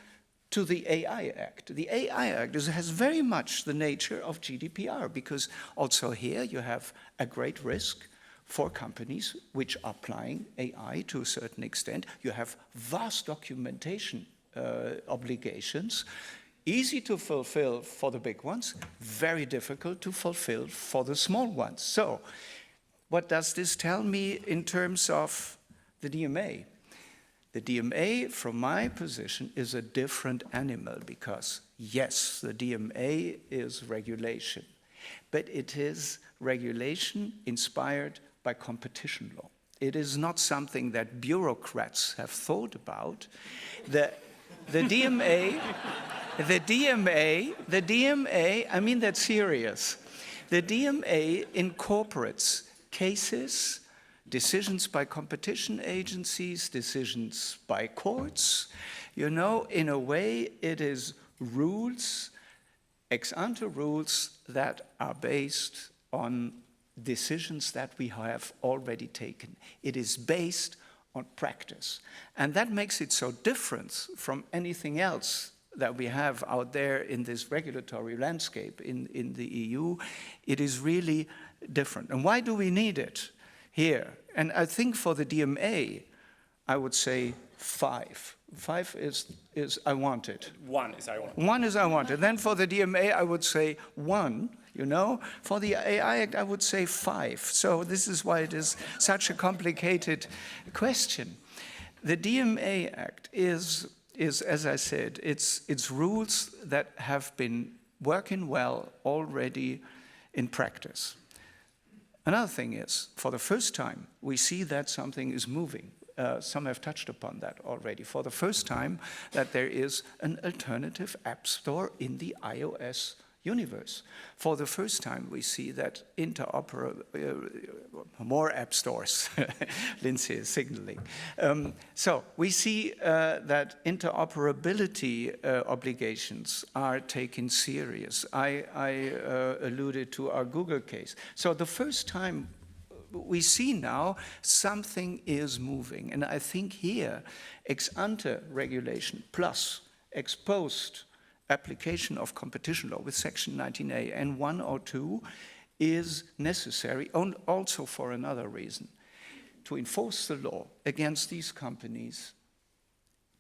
to the AI Act. The AI Act has very much the nature of GDPR, because also here you have a great risk for companies which are applying AI to a certain extent. You have vast documentation obligations, easy to fulfill for the big ones, very difficult to fulfill for the small ones. So what does this tell me in terms of the DMA? The DMA, from my position, is a different animal because, yes, the DMA is regulation, but it is regulation inspired by competition law. It is not something that bureaucrats have thought about. The DMA, I mean that's serious. The DMA incorporates cases, decisions by competition agencies, decisions by courts. You know, in a way it is rules, ex-ante rules that are based on decisions that we have already taken. It is based on practice. And that makes it so different from anything else that we have out there in this regulatory landscape in the EU. It is really different. And why do we need it here? And I think for the DMA, I would say 5. 5 is I want it. 1 is I want it. 1 is I want it. Then for the DMA, I would say 1. You know, for the AI Act, I would say 5. So this is why it is such a complicated question. The DMA Act is as I said, it's rules that have been working well already in practice. Another thing is, for the first time, we see that something is moving. Some have touched upon that already. For the first time, that there is an alternative app store in the iOS universe. For the first time, we see that more app stores, Lindsay is signaling. So we see that interoperability obligations are taken serious. I alluded to our Google case. So the first time we see now something is moving. And I think here, ex-ante regulation plus ex-post application of competition law with Section 19A and 102 is necessary, also for another reason. To enforce the law against these companies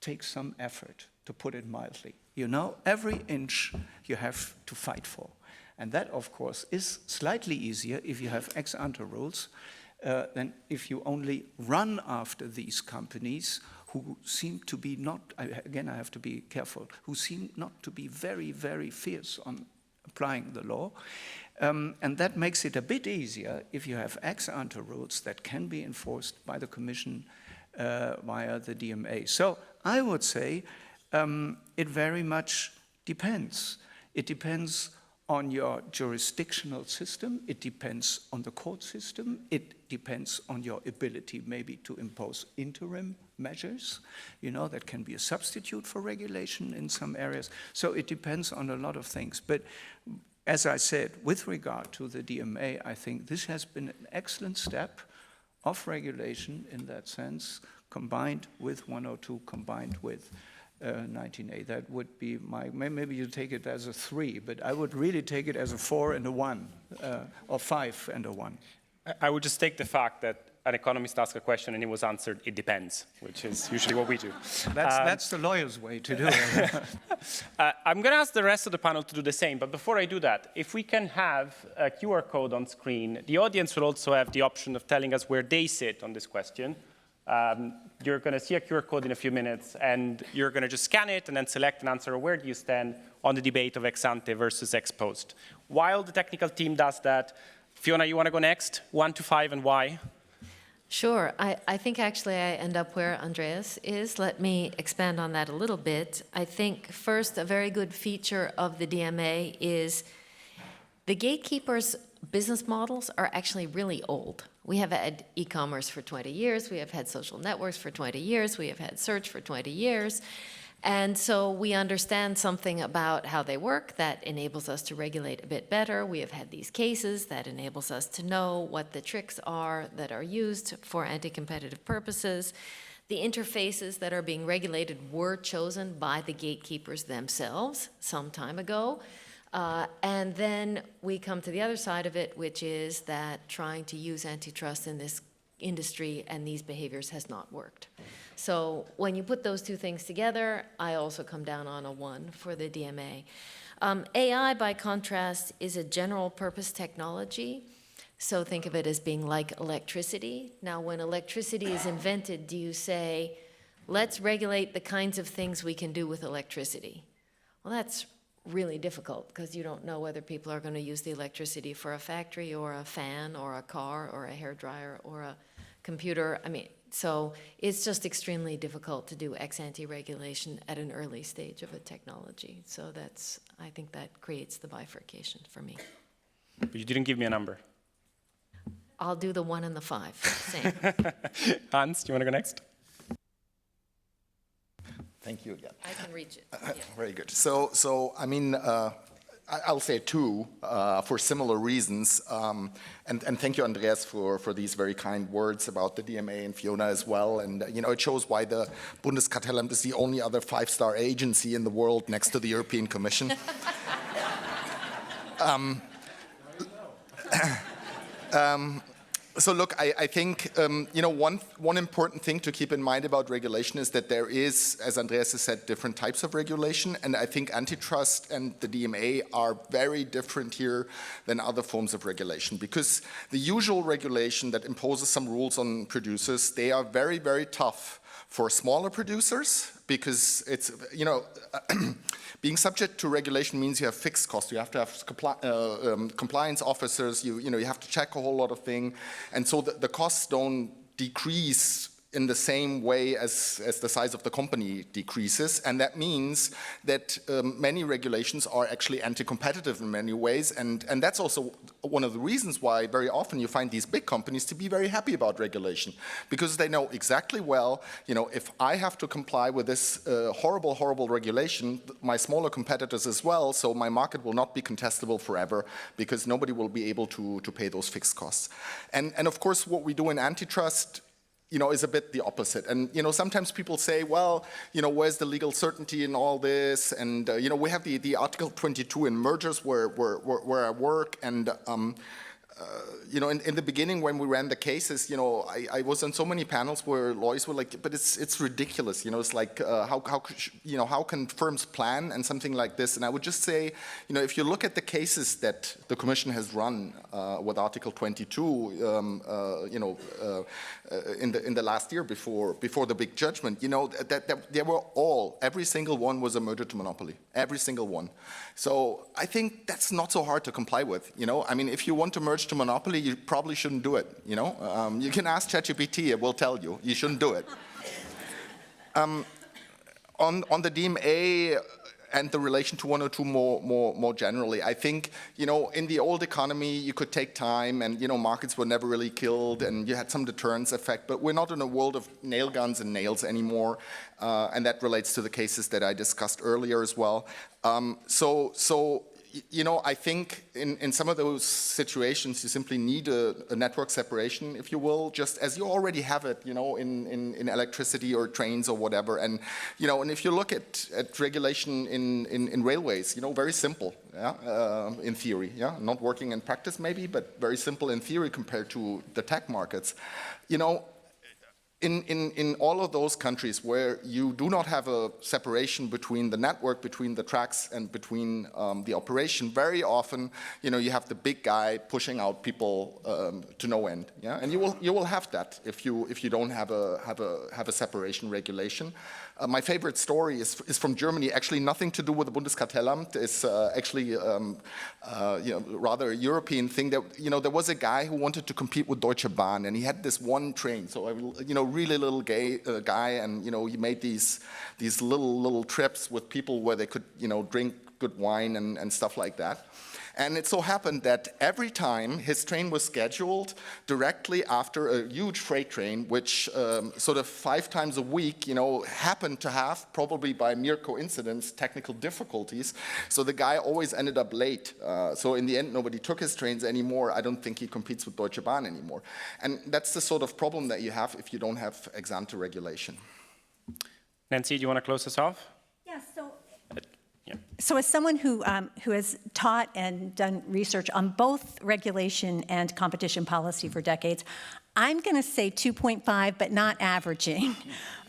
takes some effort, to put it mildly. You know, every inch you have to fight for. And that, of course, is slightly easier if you have ex-ante rules than if you only run after these companies who seem to be not, again, I have to be careful, who seem not to be very, very fierce on applying the law. And that makes it a bit easier if you have ex-ante rules that can be enforced by the Commission via the DMA. So I would say it very much depends. It depends on your jurisdictional system, it depends on the court system, it depends on your ability maybe to impose interim measures, you know, that can be a substitute for regulation in some areas. So it depends on a lot of things. But as I said, with regard to the DMA, I think this has been an excellent step of regulation in that sense, combined with 102, combined with 19A. That would be my, maybe you take it as a 3, but I would really take it as a 4 and a 1, or 5 and a 1. I would just take the fact that an economist asked a question and it was answered, it depends, which is usually what we do. That's the lawyer's way to do it. I'm going to ask the rest of the panel to do the same, but before I do that, if we can have a QR code on screen, the audience will also have the option of telling us where they sit on this question. You're going to see a QR code in a few minutes, and you're going to just scan it and then select an answer. Where do you stand on the debate of ex-ante versus ex-post? While the technical team does that, Fiona, you want to go next? 1 to 5 and why? Sure. I think actually I end up where Andreas is. Let me expand on that a little bit. I think first a very good feature of the DMA is the gatekeepers' business models are actually really old. We have had e-commerce for 20 years. We have had social networks for 20 years. We have had search for 20 years. And so we understand something about how they work that enables us to regulate a bit better. We have had these cases that enables us to know what the tricks are that are used for anti-competitive purposes. The interfaces that are being regulated were chosen by the gatekeepers themselves some time ago. And then we come to the other side of it, which is that trying to use antitrust in this industry and these behaviors has not worked. So when you put those two things together, I also come down on a 1 for the DMA. AI, by contrast, is a general purpose technology. So think of it as being like electricity. Now, when electricity is invented, do you say, let's regulate the kinds of things we can do with electricity? Well, that's really difficult because you don't know whether people are going to use the electricity for a factory or a fan or a car or a hairdryer or a computer. I mean, so it's just extremely difficult to do ex-ante regulation at an early stage of a technology. So that's, I think that creates the bifurcation for me. But you didn't give me a number. I'll do the 1 and the 5, same. Hans, do you want to go next? Thank you again. I can reach it. Yeah. Very good. So I mean, I'll say 2 for similar reasons. And thank you, Andreas, for these very kind words about the DMA and Fiona as well. And, you know, it shows why the Bundeskartellamt is the only other 5-star agency in the world next to the European Commission. So look, I think, you know, one important thing to keep in mind about regulation is that there is, as Andreas has said, different types of regulation. And I think antitrust and the DMA are very different here than other forms of regulation. Because the usual regulation that imposes some rules on producers, they are very, very tough for smaller producers because it's, you know, being subject to regulation means you have fixed costs. You have to have compliance officers. You know, you have to check a whole lot of things. And so the costs don't decrease in the same way as the size of the company decreases, and that means that many regulations are actually anti-competitive in many ways, and that's also one of the reasons why very often you find these big companies to be very happy about regulation, because they know exactly well, if I have to comply with this horrible, horrible regulation, my smaller competitors as well, so my market will not be contestable forever, because nobody will be able to pay those fixed costs. And of course, what we do in antitrust is a bit the opposite. And, sometimes people say, well, where's the legal certainty in all this? And, we have the Article 22 in mergers where I work. And, in the beginning when we ran the cases, I was on so many panels where lawyers were like, but it's ridiculous. It's like, how can firms plan and something like this? And I would just say, if you look at the cases that the Commission has run with Article 22, in the last year before the big judgment, that they were every single one was a merger to monopoly, every single one. So I think that's not so hard to comply with. I mean, if you want to merge to monopoly, you probably shouldn't do it. You can ask ChatGPT; it will tell you shouldn't do it. On the DMA and the relation to 102 more generally, I think in the old economy you could take time, and markets were never really killed, and you had some deterrence effect. But we're not in a world of nail guns and nails anymore, and that relates to the cases that I discussed earlier as well. I think in some of those situations you simply need a network separation, if you will, just as you already have it, in electricity or trains or whatever. And and if you look at regulation in railways, very simple, in theory, not working in practice maybe, but very simple in theory compared to the tech markets. In all of those countries where you do not have a separation between the network, between the tracks, and between the operation, very often, you have the big guy pushing out people to no end. Yeah, and you will have that if you don't have a separation regulation. My favorite story is from Germany. Actually, nothing to do with the Bundeskartellamt. It's actually rather a European thing. That there was a guy who wanted to compete with Deutsche Bahn, and he had this one train. So really little guy, and he made these little trips with people where they could drink good wine and stuff like that. And it so happened that every time his train was scheduled directly after a huge freight train, which sort of 5 times a week, happened to have, probably by mere coincidence, technical difficulties. So the guy always ended up late. So in the end, nobody took his trains anymore. I don't think he competes with Deutsche Bahn anymore. And that's the sort of problem that you have if you don't have ex ante regulation. Nancy, do you want to close us off? Yeah, So as someone who has taught and done research on both regulation and competition policy for decades, I'm going to say 2.5, but not averaging.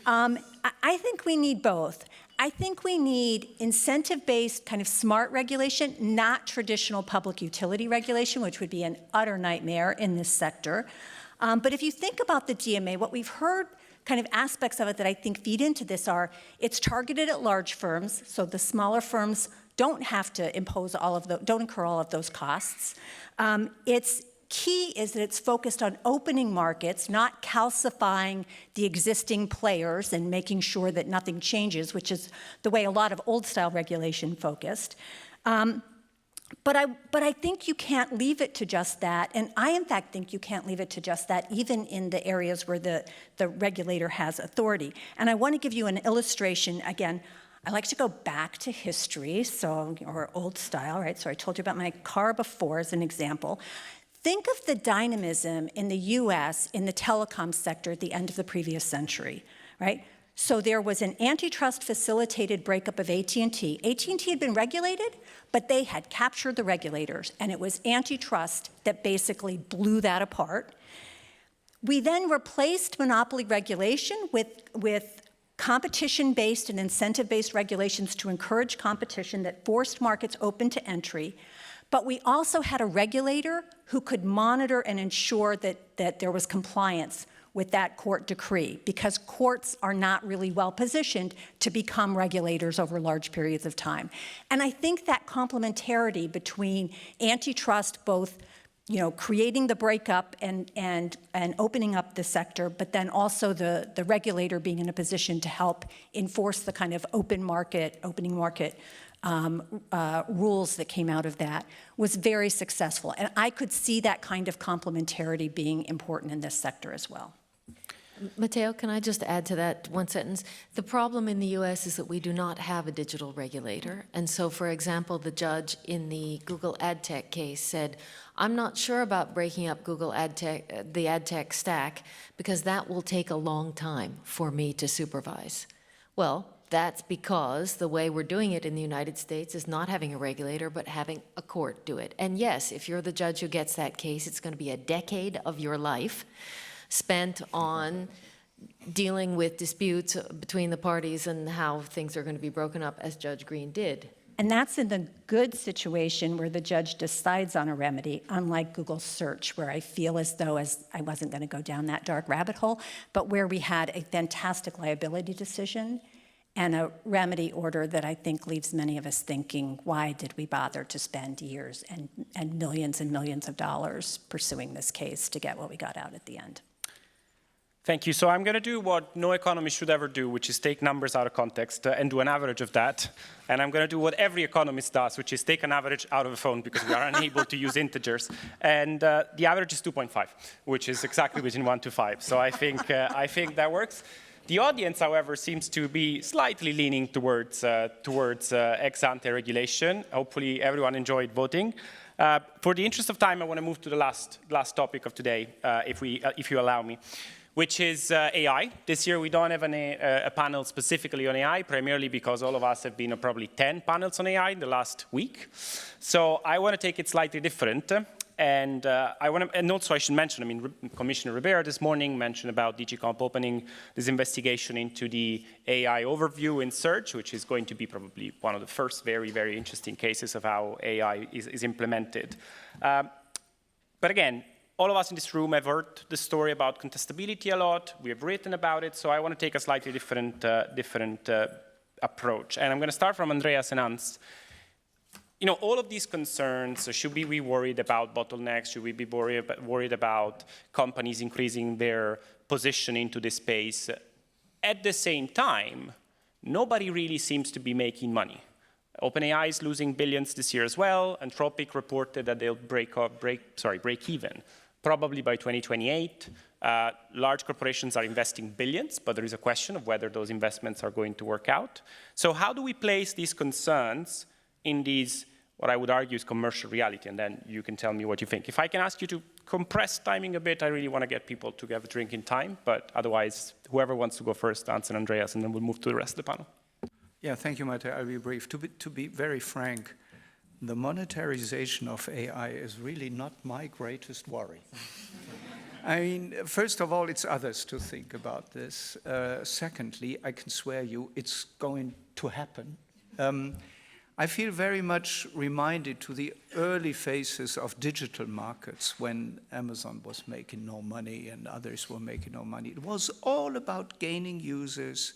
I think we need both. I think we need incentive-based kind of smart regulation, not traditional public utility regulation, which would be an utter nightmare in this sector. But if you think about the DMA, what we've heard kind of aspects of it that I think feed into this are, it's targeted at large firms, so the smaller firms don't have to don't incur all of those costs. Its key is that it's focused on opening markets, not calcifying the existing players and making sure that nothing changes, which is the way a lot of old-style regulation focused. But I think you can't leave it to just that, and I, in fact, think you can't leave it to just that, even in the areas where the regulator has authority. And I want to give you an illustration. Again, I like to go back to history, or old style, right? So I told you about my car before as an example. Think of the dynamism in the US in the telecom sector at the end of the previous century, right? So there was an antitrust facilitated breakup of AT&T. AT&T had been regulated, but they had captured the regulators, and it was antitrust that basically blew that apart. We then replaced monopoly regulation with competition-based and incentive-based regulations to encourage competition that forced markets open to entry. But we also had a regulator who could monitor and ensure that there was compliance with that court decree, because courts are not really well positioned to become regulators over large periods of time. And I think that complementarity between antitrust, both creating the breakup and opening up the sector, but then also the regulator being in a position to help enforce the kind of opening market rules that came out of that was very successful. And I could see that kind of complementarity being important in this sector as well. Matteo, can I just add to that one sentence? The problem in the US is that we do not have a digital regulator. And so, for example, the judge in the Google ad tech case said, I'm not sure about breaking up Google ad tech, the ad tech stack, because that will take a long time for me to supervise. Well, that's because the way we're doing it in the United States is not having a regulator, but having a court do it. And yes, if you're the judge who gets that case, it's going to be a decade of your life spent on dealing with disputes between the parties and how things are going to be broken up, as Judge Green did. And that's in the good situation where the judge decides on a remedy, unlike Google search, where I feel as though I wasn't going to go down that dark rabbit hole, but where we had a fantastic liability decision and a remedy order that I think leaves many of us thinking, why did we bother to spend years and millions of dollars pursuing this case to get what we got out at the end? Thank you. So I'm going to do what no economist should ever do, which is take numbers out of context and do an average of that. And I'm going to do what every economist does, which is take an average out of a phone because we are unable to use integers. And the average is 2.5, which is exactly between 1 to 5. So I think that works. The audience, however, seems to be slightly leaning towards ex-ante regulation. Hopefully everyone enjoyed voting. For the interest of time, I want to move to the last topic of today, if you allow me, which is AI. This year we don't have a panel specifically on AI, primarily because all of us have been on probably 10 panels on AI in the last week. So I want to take it slightly different. And also I should mention, Commissioner Rivera this morning mentioned about DG Comp opening this investigation into the AI overview in search, which is going to be probably one of the first very, very interesting cases of how AI is implemented. But again, all of us in this room have heard the story about contestability a lot. We have written about it, so I want to take a slightly different approach. And I'm going to start from Andreas and Hans. All of these concerns, should we be worried about bottlenecks? Should we be worried about companies increasing their position into this space? At the same time, nobody really seems to be making money. OpenAI is losing billions this year as well. Anthropic reported that they'll break even, probably by 2028. Large corporations are investing billions, but there is a question of whether those investments are going to work out. So how do we place these concerns in these, what I would argue is commercial reality, and then you can tell me what you think. If I can ask you to compress timing a bit, I really want to get people to have a drink in time, but otherwise, whoever wants to go first, Hans and Andreas, and then we'll move to the rest of the panel. Yeah, thank you, Mate. I'll be brief. To be very frank, the monetarization of AI is really not my greatest worry. First of all, it's others to think about this. Secondly, I can swear you, it's going to happen. I feel very much reminded to the early phases of digital markets when Amazon was making no money and others were making no money. It was all about gaining users,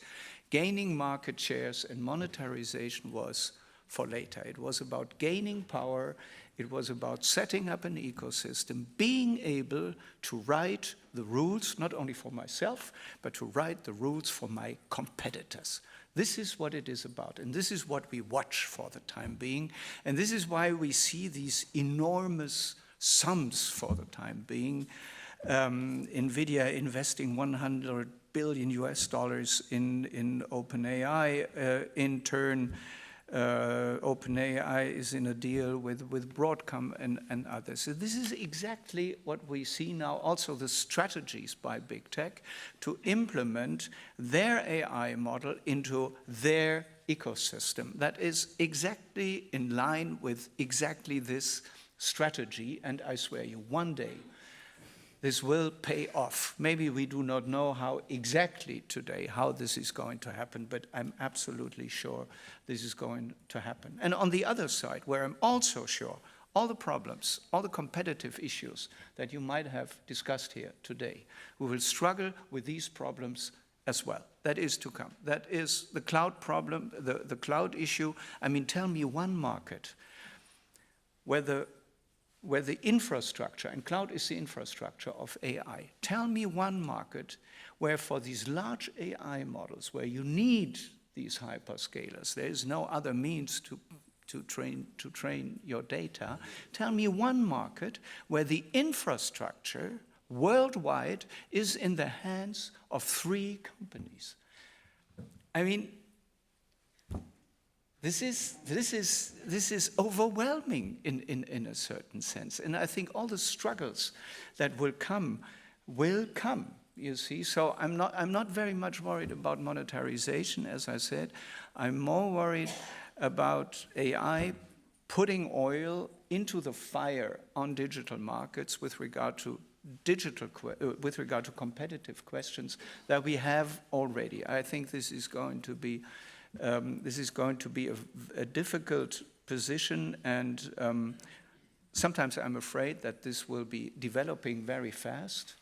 gaining market shares, and monetarization was for later. It was about gaining power. It was about setting up an ecosystem, being able to write the rules, not only for myself, but to write the rules for my competitors. This is what it is about, and this is what we watch for the time being, and this is why we see these enormous sums for the time being. NVIDIA investing $100 billion in OpenAI. In turn, OpenAI is in a deal with Broadcom and others. So this is exactly what we see now, also the strategies by big tech to implement their AI model into their ecosystem. That is exactly in line with exactly this strategy, and I swear you, one day, this will pay off. Maybe we do not know how exactly today how this is going to happen, but I'm absolutely sure this is going to happen. And on the other side, where I'm also sure, all the problems, all the competitive issues that you might have discussed here today, we will struggle with these problems as well. That is to come. That is the cloud problem, the cloud issue. Tell me one market where the where the infrastructure, and cloud is the infrastructure of AI. Tell me one market where for these large AI models, where you need these hyperscalers, there is no other means to train your data. Tell me one market where the infrastructure worldwide is in the hands of 3 companies. I mean, this is overwhelming in a certain sense, and I think all the struggles that will come, you see. So I'm not very much worried about monetarization, as I said. I'm more worried about AI putting oil into the fire on digital markets with regard to competitive questions that we have already. I think this is going to be a difficult position, and sometimes I'm afraid that this will be developing very fast.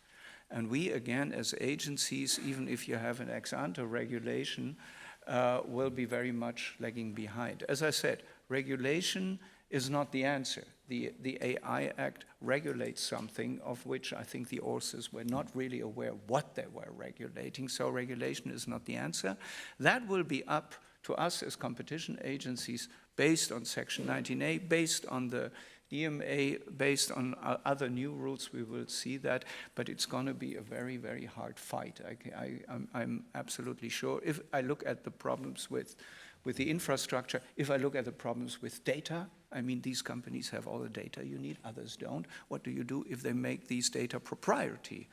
And we, again, as agencies, even if you have an ex-ante regulation, will be very much lagging behind. As I said, regulation is not the answer. The AI Act regulates something of which I think the authors were not really aware what they were regulating, so regulation is not the answer. That will be up to us as competition agencies based on Section 19A, based on the DMA, based on other new rules. We will see that, but it's going to be a very, very hard fight. I'm absolutely sure. If I look at the problems with the infrastructure, if I look at the problems with data, I mean, these companies have all the data you need, others don't. What do you do if they make these data proprietary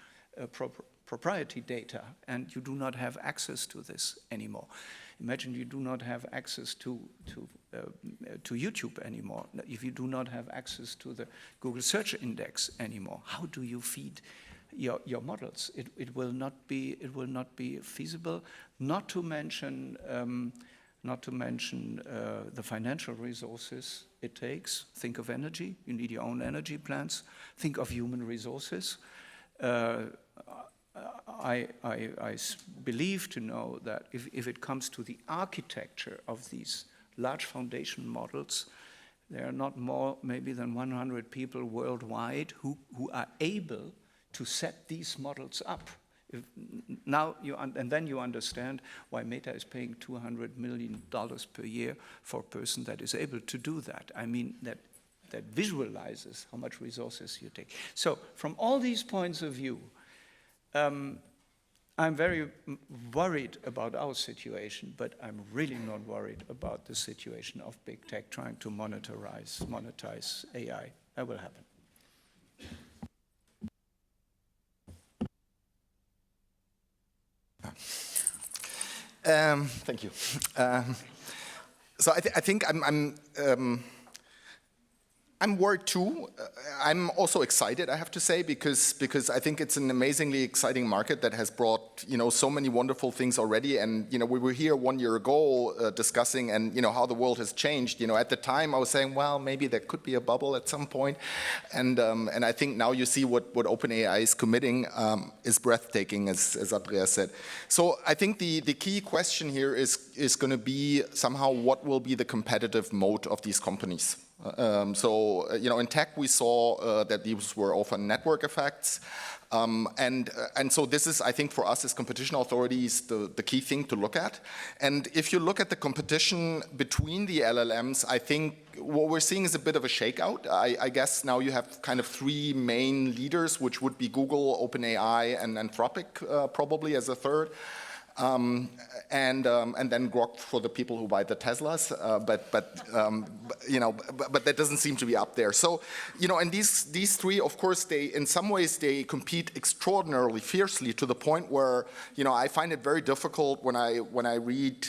data, and you do not have access to this anymore? Imagine you do not have access to YouTube anymore. If you do not have access to the Google search index anymore, how do you feed your models? It will not be feasible. Not to mention the financial resources it takes. Think of energy. You need your own energy plants. Think of human resources. I believe to know that if it comes to the architecture of these large foundation models, there are not more maybe than 100 people worldwide who are able to set these models up. And then you understand why Meta is paying $200 million per year for a person that is able to do that. I mean, that visualizes how much resources you take. So from all these points of view, I'm very worried about our situation, but I'm really not worried about the situation of big tech trying to monetize AI. That will happen. Thank you. So I think I'm worried too. I'm also excited, I have to say, because I think it's an amazingly exciting market that has brought so many wonderful things already. And we were here 1 year ago discussing how the world has changed. At the time I was saying, well, maybe there could be a bubble at some point. And I think now you see what OpenAI is committing is breathtaking, as Andreas said. So I think the key question here is going to be somehow what will be the competitive mode of these companies. So in tech we saw that these were often network effects, and so this is, I think, for us as competition authorities the key thing to look at. And if you look at the competition between the LLMs, I think what we're seeing is a bit of a shakeout. I guess now you have kind of 3 main leaders, which would be Google, OpenAI, and Anthropic probably as a third. And then Grok for the people who buy the Teslas, but that doesn't seem to be up there. So, and these 3, of course, in some ways they compete extraordinarily fiercely to the point where, I find it very difficult when I read,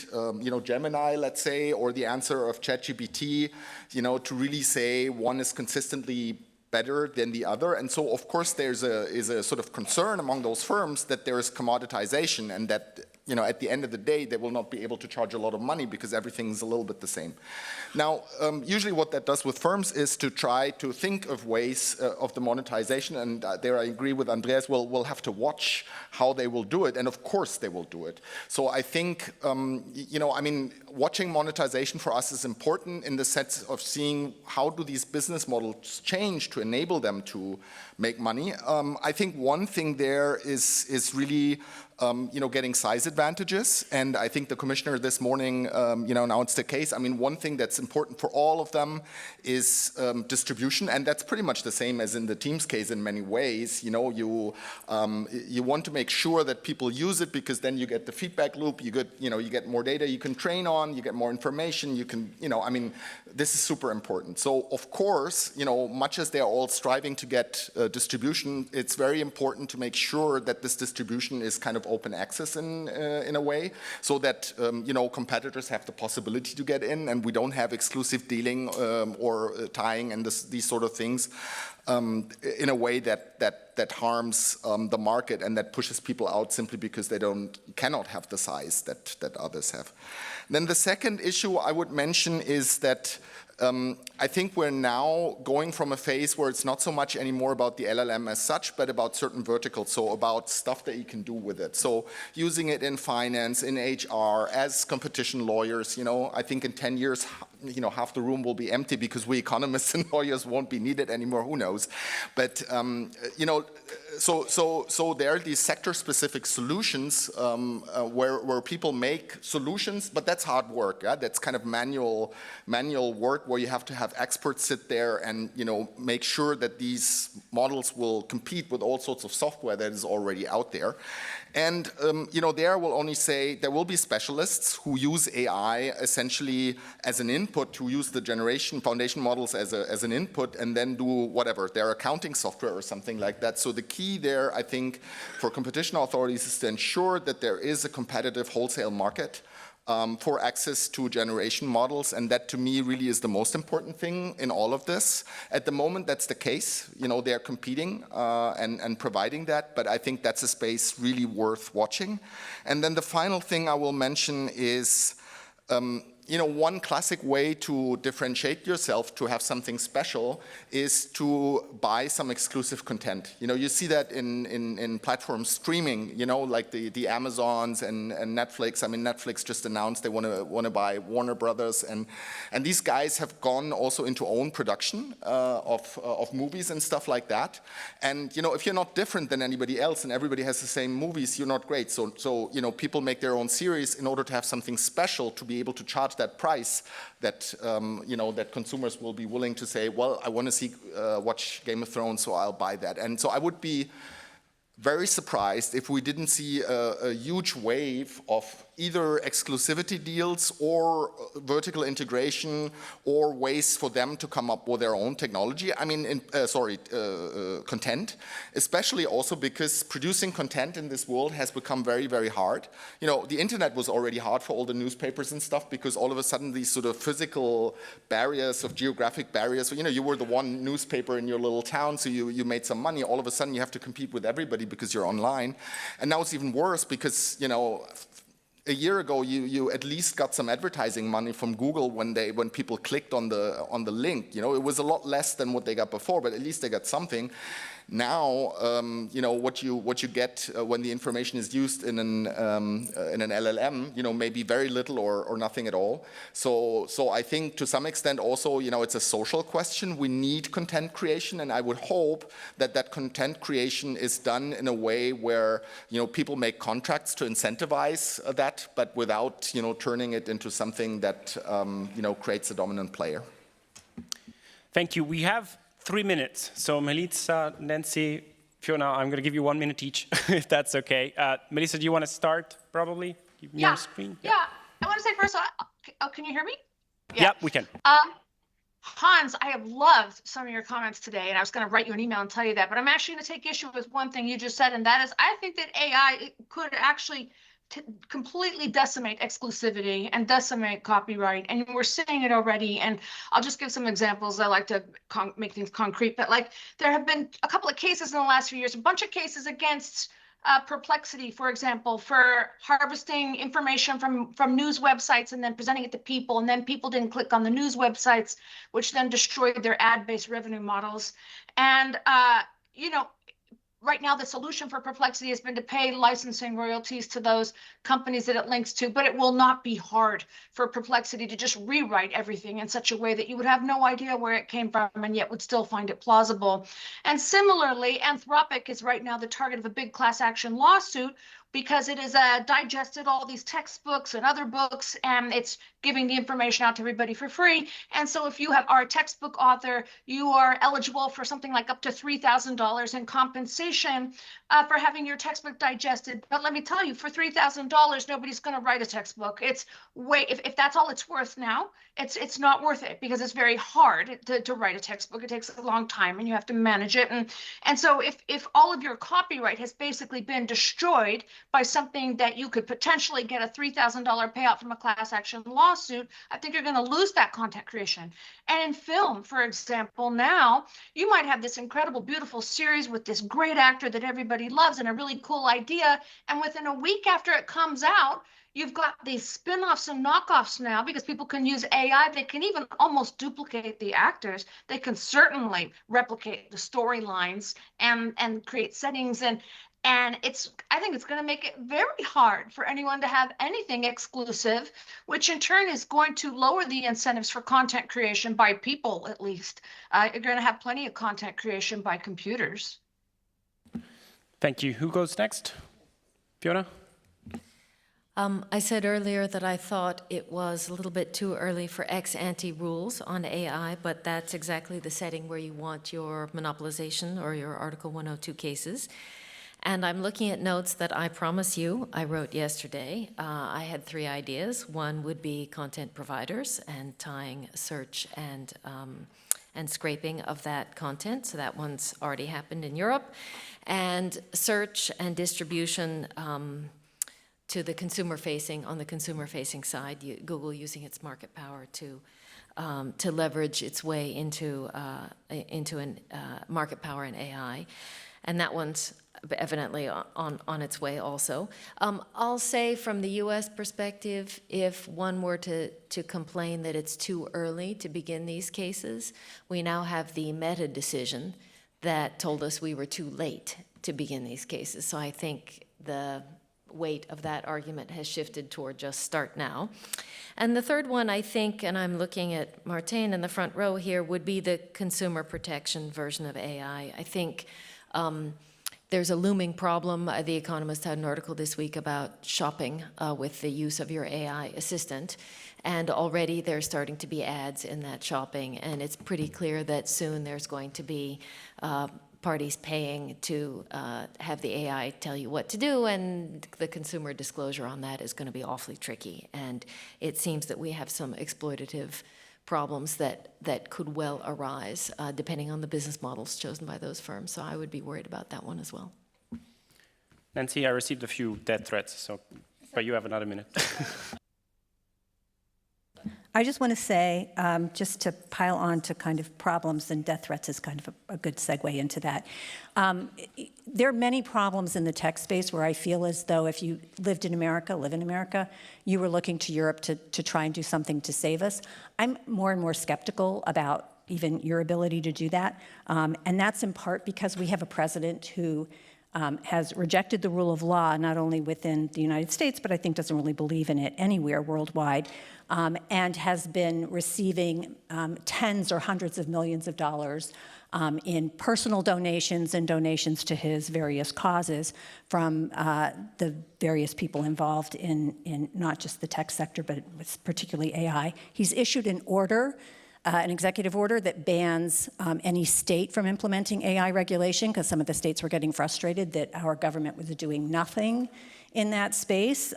Gemini, let's say, or the answer of ChatGPT, to really say one is consistently better than the other. And so, of course, is a sort of concern among those firms that there is commoditization and that at the end of the day, they will not be able to charge a lot of money because everything's a little bit the same. Now, usually what that does with firms is to try to think of ways of the monetization, and there I agree with Andreas, we'll have to watch how they will do it, and of course they will do it. So I think, watching monetization for us is important in the sense of seeing how do these business models change to enable them to make money. I think one thing there is really getting size advantages, and I think the commissioner this morning, announced a case. I mean, one thing that's important for all of them is distribution, and that's pretty much the same as in the Teams case in many ways. You want to make sure that people use it because then you get the feedback loop. You get more data you can train on. You get more information. You can, this is super important. So of course, much as they're all striving to get distribution, it's very important to make sure that this distribution is kind of open access in a way, so that competitors have the possibility to get in, and we don't have exclusive dealing or tying and these sort of things in a way that harms the market and that pushes people out simply because they cannot have the size that others have. Then the second issue I would mention is that I think we're now going from a phase where it's not so much anymore about the LLM as such, but about certain verticals, so about stuff that you can do with it. So using it in finance, in HR, as competition lawyers, I think in 10 years, half the room will be empty because we economists and lawyers won't be needed anymore, who knows. But, so there are these sector-specific solutions where people make solutions, but that's hard work. Yeah? That's kind of manual work where you have to have experts sit there and make sure that these models will compete with all sorts of software that is already out there. And there we'll only say there will be specialists who use AI essentially as an input, to use the foundation models as an input, and then do whatever, their accounting software or something like that. So the key there, I think, for competition authorities is to ensure that there is a competitive wholesale market for access to generation models, and that to me really is the most important thing in all of this. At the moment, that's the case. They're competing and providing that, but I think that's a space really worth watching. And then the final thing I will mention is one classic way to differentiate yourself, to have something special, is to buy some exclusive content. You see that in platform streaming, like the Amazons and Netflix. I mean, Netflix just announced they want to buy Warner Brothers, and these guys have gone also into own production of movies and stuff like that. And if you're not different than anybody else and everybody has the same movies, you're not great. So people make their own series in order to have something special, to be able to charge that price that that consumers will be willing to say, well, I want to watch Game of Thrones, so I'll buy that. And so I would be very surprised if we didn't see a huge wave of either exclusivity deals or vertical integration or ways for them to come up with their own technology. I mean, content, especially also because producing content in this world has become very, very hard. The internet was already hard for all the newspapers and stuff because all of a sudden these sort of physical barriers, of geographic barriers, you were the one newspaper in your little town, so you made some money. All of a sudden you have to compete with everybody because you're online. And now it's even worse because, a year ago, you at least got some advertising money from Google when people clicked on the link. It was a lot less than what they got before, but at least they got something. Now, what you get when the information is used in an LLM, maybe very little or nothing at all. So I think to some extent also, it's a social question. We need content creation, and I would hope that content creation is done in a way where people make contracts to incentivize that, but without turning it into something that creates a dominant player. Thank you. We have 3 minutes. So Melissa, Nancy, Fiona, I'm going to give you 1 minute each, if that's okay. Melissa, do you want to start, probably? Yeah. Screen? Yeah. I want to say first, can you hear me? Yeah, we can. Hans, I have loved some of your comments today, and I was going to write you an email and tell you that, but I'm actually going to take issue with one thing you just said, and that is I think that AI could actually completely decimate exclusivity and decimate copyright, and we're seeing it already. And I'll just give some examples. I like to make things concrete, but like there have been a couple of cases in the last few years, a bunch of cases against Perplexity, for example, for harvesting information from news websites and then presenting it to people, and then people didn't click on the news websites, which then destroyed their ad-based revenue models. And you know, right now, the solution for Perplexity has been to pay licensing royalties to those companies that it links to, but it will not be hard for Perplexity to just rewrite everything in such a way that you would have no idea where it came from and yet would still find it plausible. And similarly, Anthropic is right now the target of a big class action lawsuit because it has digested all these textbooks and other books, and it's giving the information out to everybody for free. And so if you are a textbook author, you are eligible for something like up to $3,000 in compensation for having your textbook digested. But let me tell you, for $3,000, nobody's going to write a textbook. It's if that's all it's worth now, it's not worth it, because it's very hard to write a textbook. It takes a long time, and you have to manage it. And so if all of your copyright has basically been destroyed by something that you could potentially get a $3,000 payout from a class action lawsuit, I think you're going to lose that content creation. And in film, for example, now you might have this incredible, beautiful series with this great actor that everybody loves and a really cool idea. And within a week after it comes out, you've got these spin-offs and knockoffs now, because people can use AI. They can even almost duplicate the actors. They can certainly replicate the storylines and create settings. And I think it's going to make it very hard for anyone to have anything exclusive, which in turn is going to lower the incentives for content creation by people, at least. You're going to have plenty of content creation by computers. Thank you. Who goes next? Fiona? I said earlier that I thought it was a little bit too early for ex-ante rules on AI, but that's exactly the setting where you want your monopolization or your Article 102 cases. And I'm looking at notes that I promise you I wrote yesterday. I had 3 ideas. One would be content providers and tying search and scraping of that content. So that one's already happened in Europe. And search and distribution to the on the consumer-facing side, Google using its market power to leverage its way into market power in AI, and that one's evidently on its way also. I'll say from the U.S. perspective, if one were to complain that it's too early to begin these cases, we now have the Meta decision that told us we were too late to begin these cases. So I think the weight of that argument has shifted toward just start now. And the third one, I think, and I'm looking at Martijn in the front row here, would be the consumer protection version of AI. I think there's a looming problem. The Economist had an article this week about shopping with the use of your AI assistant. And already there's starting to be ads in that shopping. And it's pretty clear that soon there's going to be parties paying to have the AI tell you what to do, and the consumer disclosure on that is going to be awfully tricky. And it seems that we have some exploitative problems that could well arise depending on the business models chosen by those firms. So I would be worried about that one as well. Nancy, I received a few death threats, but you have another minute. I just want to say, just to pile on to kind of problems, and death threats is kind of a good segue into that. There are many problems in the tech space where I feel as though if you live in America, you were looking to Europe to try and do something to save us. I'm more and more skeptical about even your ability to do that. And that's in part because we have a president who has rejected the rule of law, not only within the United States, but I think doesn't really believe in it anywhere worldwide, and has been receiving tens or hundreds of millions of dollars in personal donations and donations to his various causes from the various people involved in not just the tech sector, but particularly AI. He's issued an order, an executive order that bans any state from implementing AI regulation, because some of the states were getting frustrated that our government was doing nothing in that space.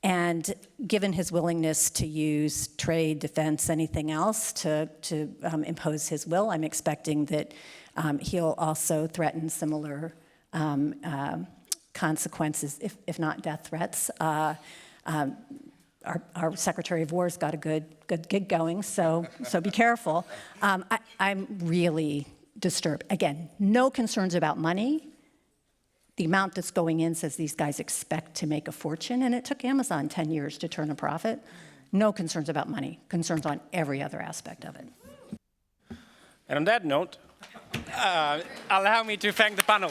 And given his willingness to use trade, defense, anything else to impose his will, I'm expecting that he'll also threaten similar consequences, if not death threats. Our Secretary of War's got a good gig going, so be careful. I'm really disturbed. Again, no concerns about money. The amount that's going in says these guys expect to make a fortune, and it took Amazon 10 years to turn a profit. No concerns about money, concerns on every other aspect of it. And on that note, allow me to thank the panel.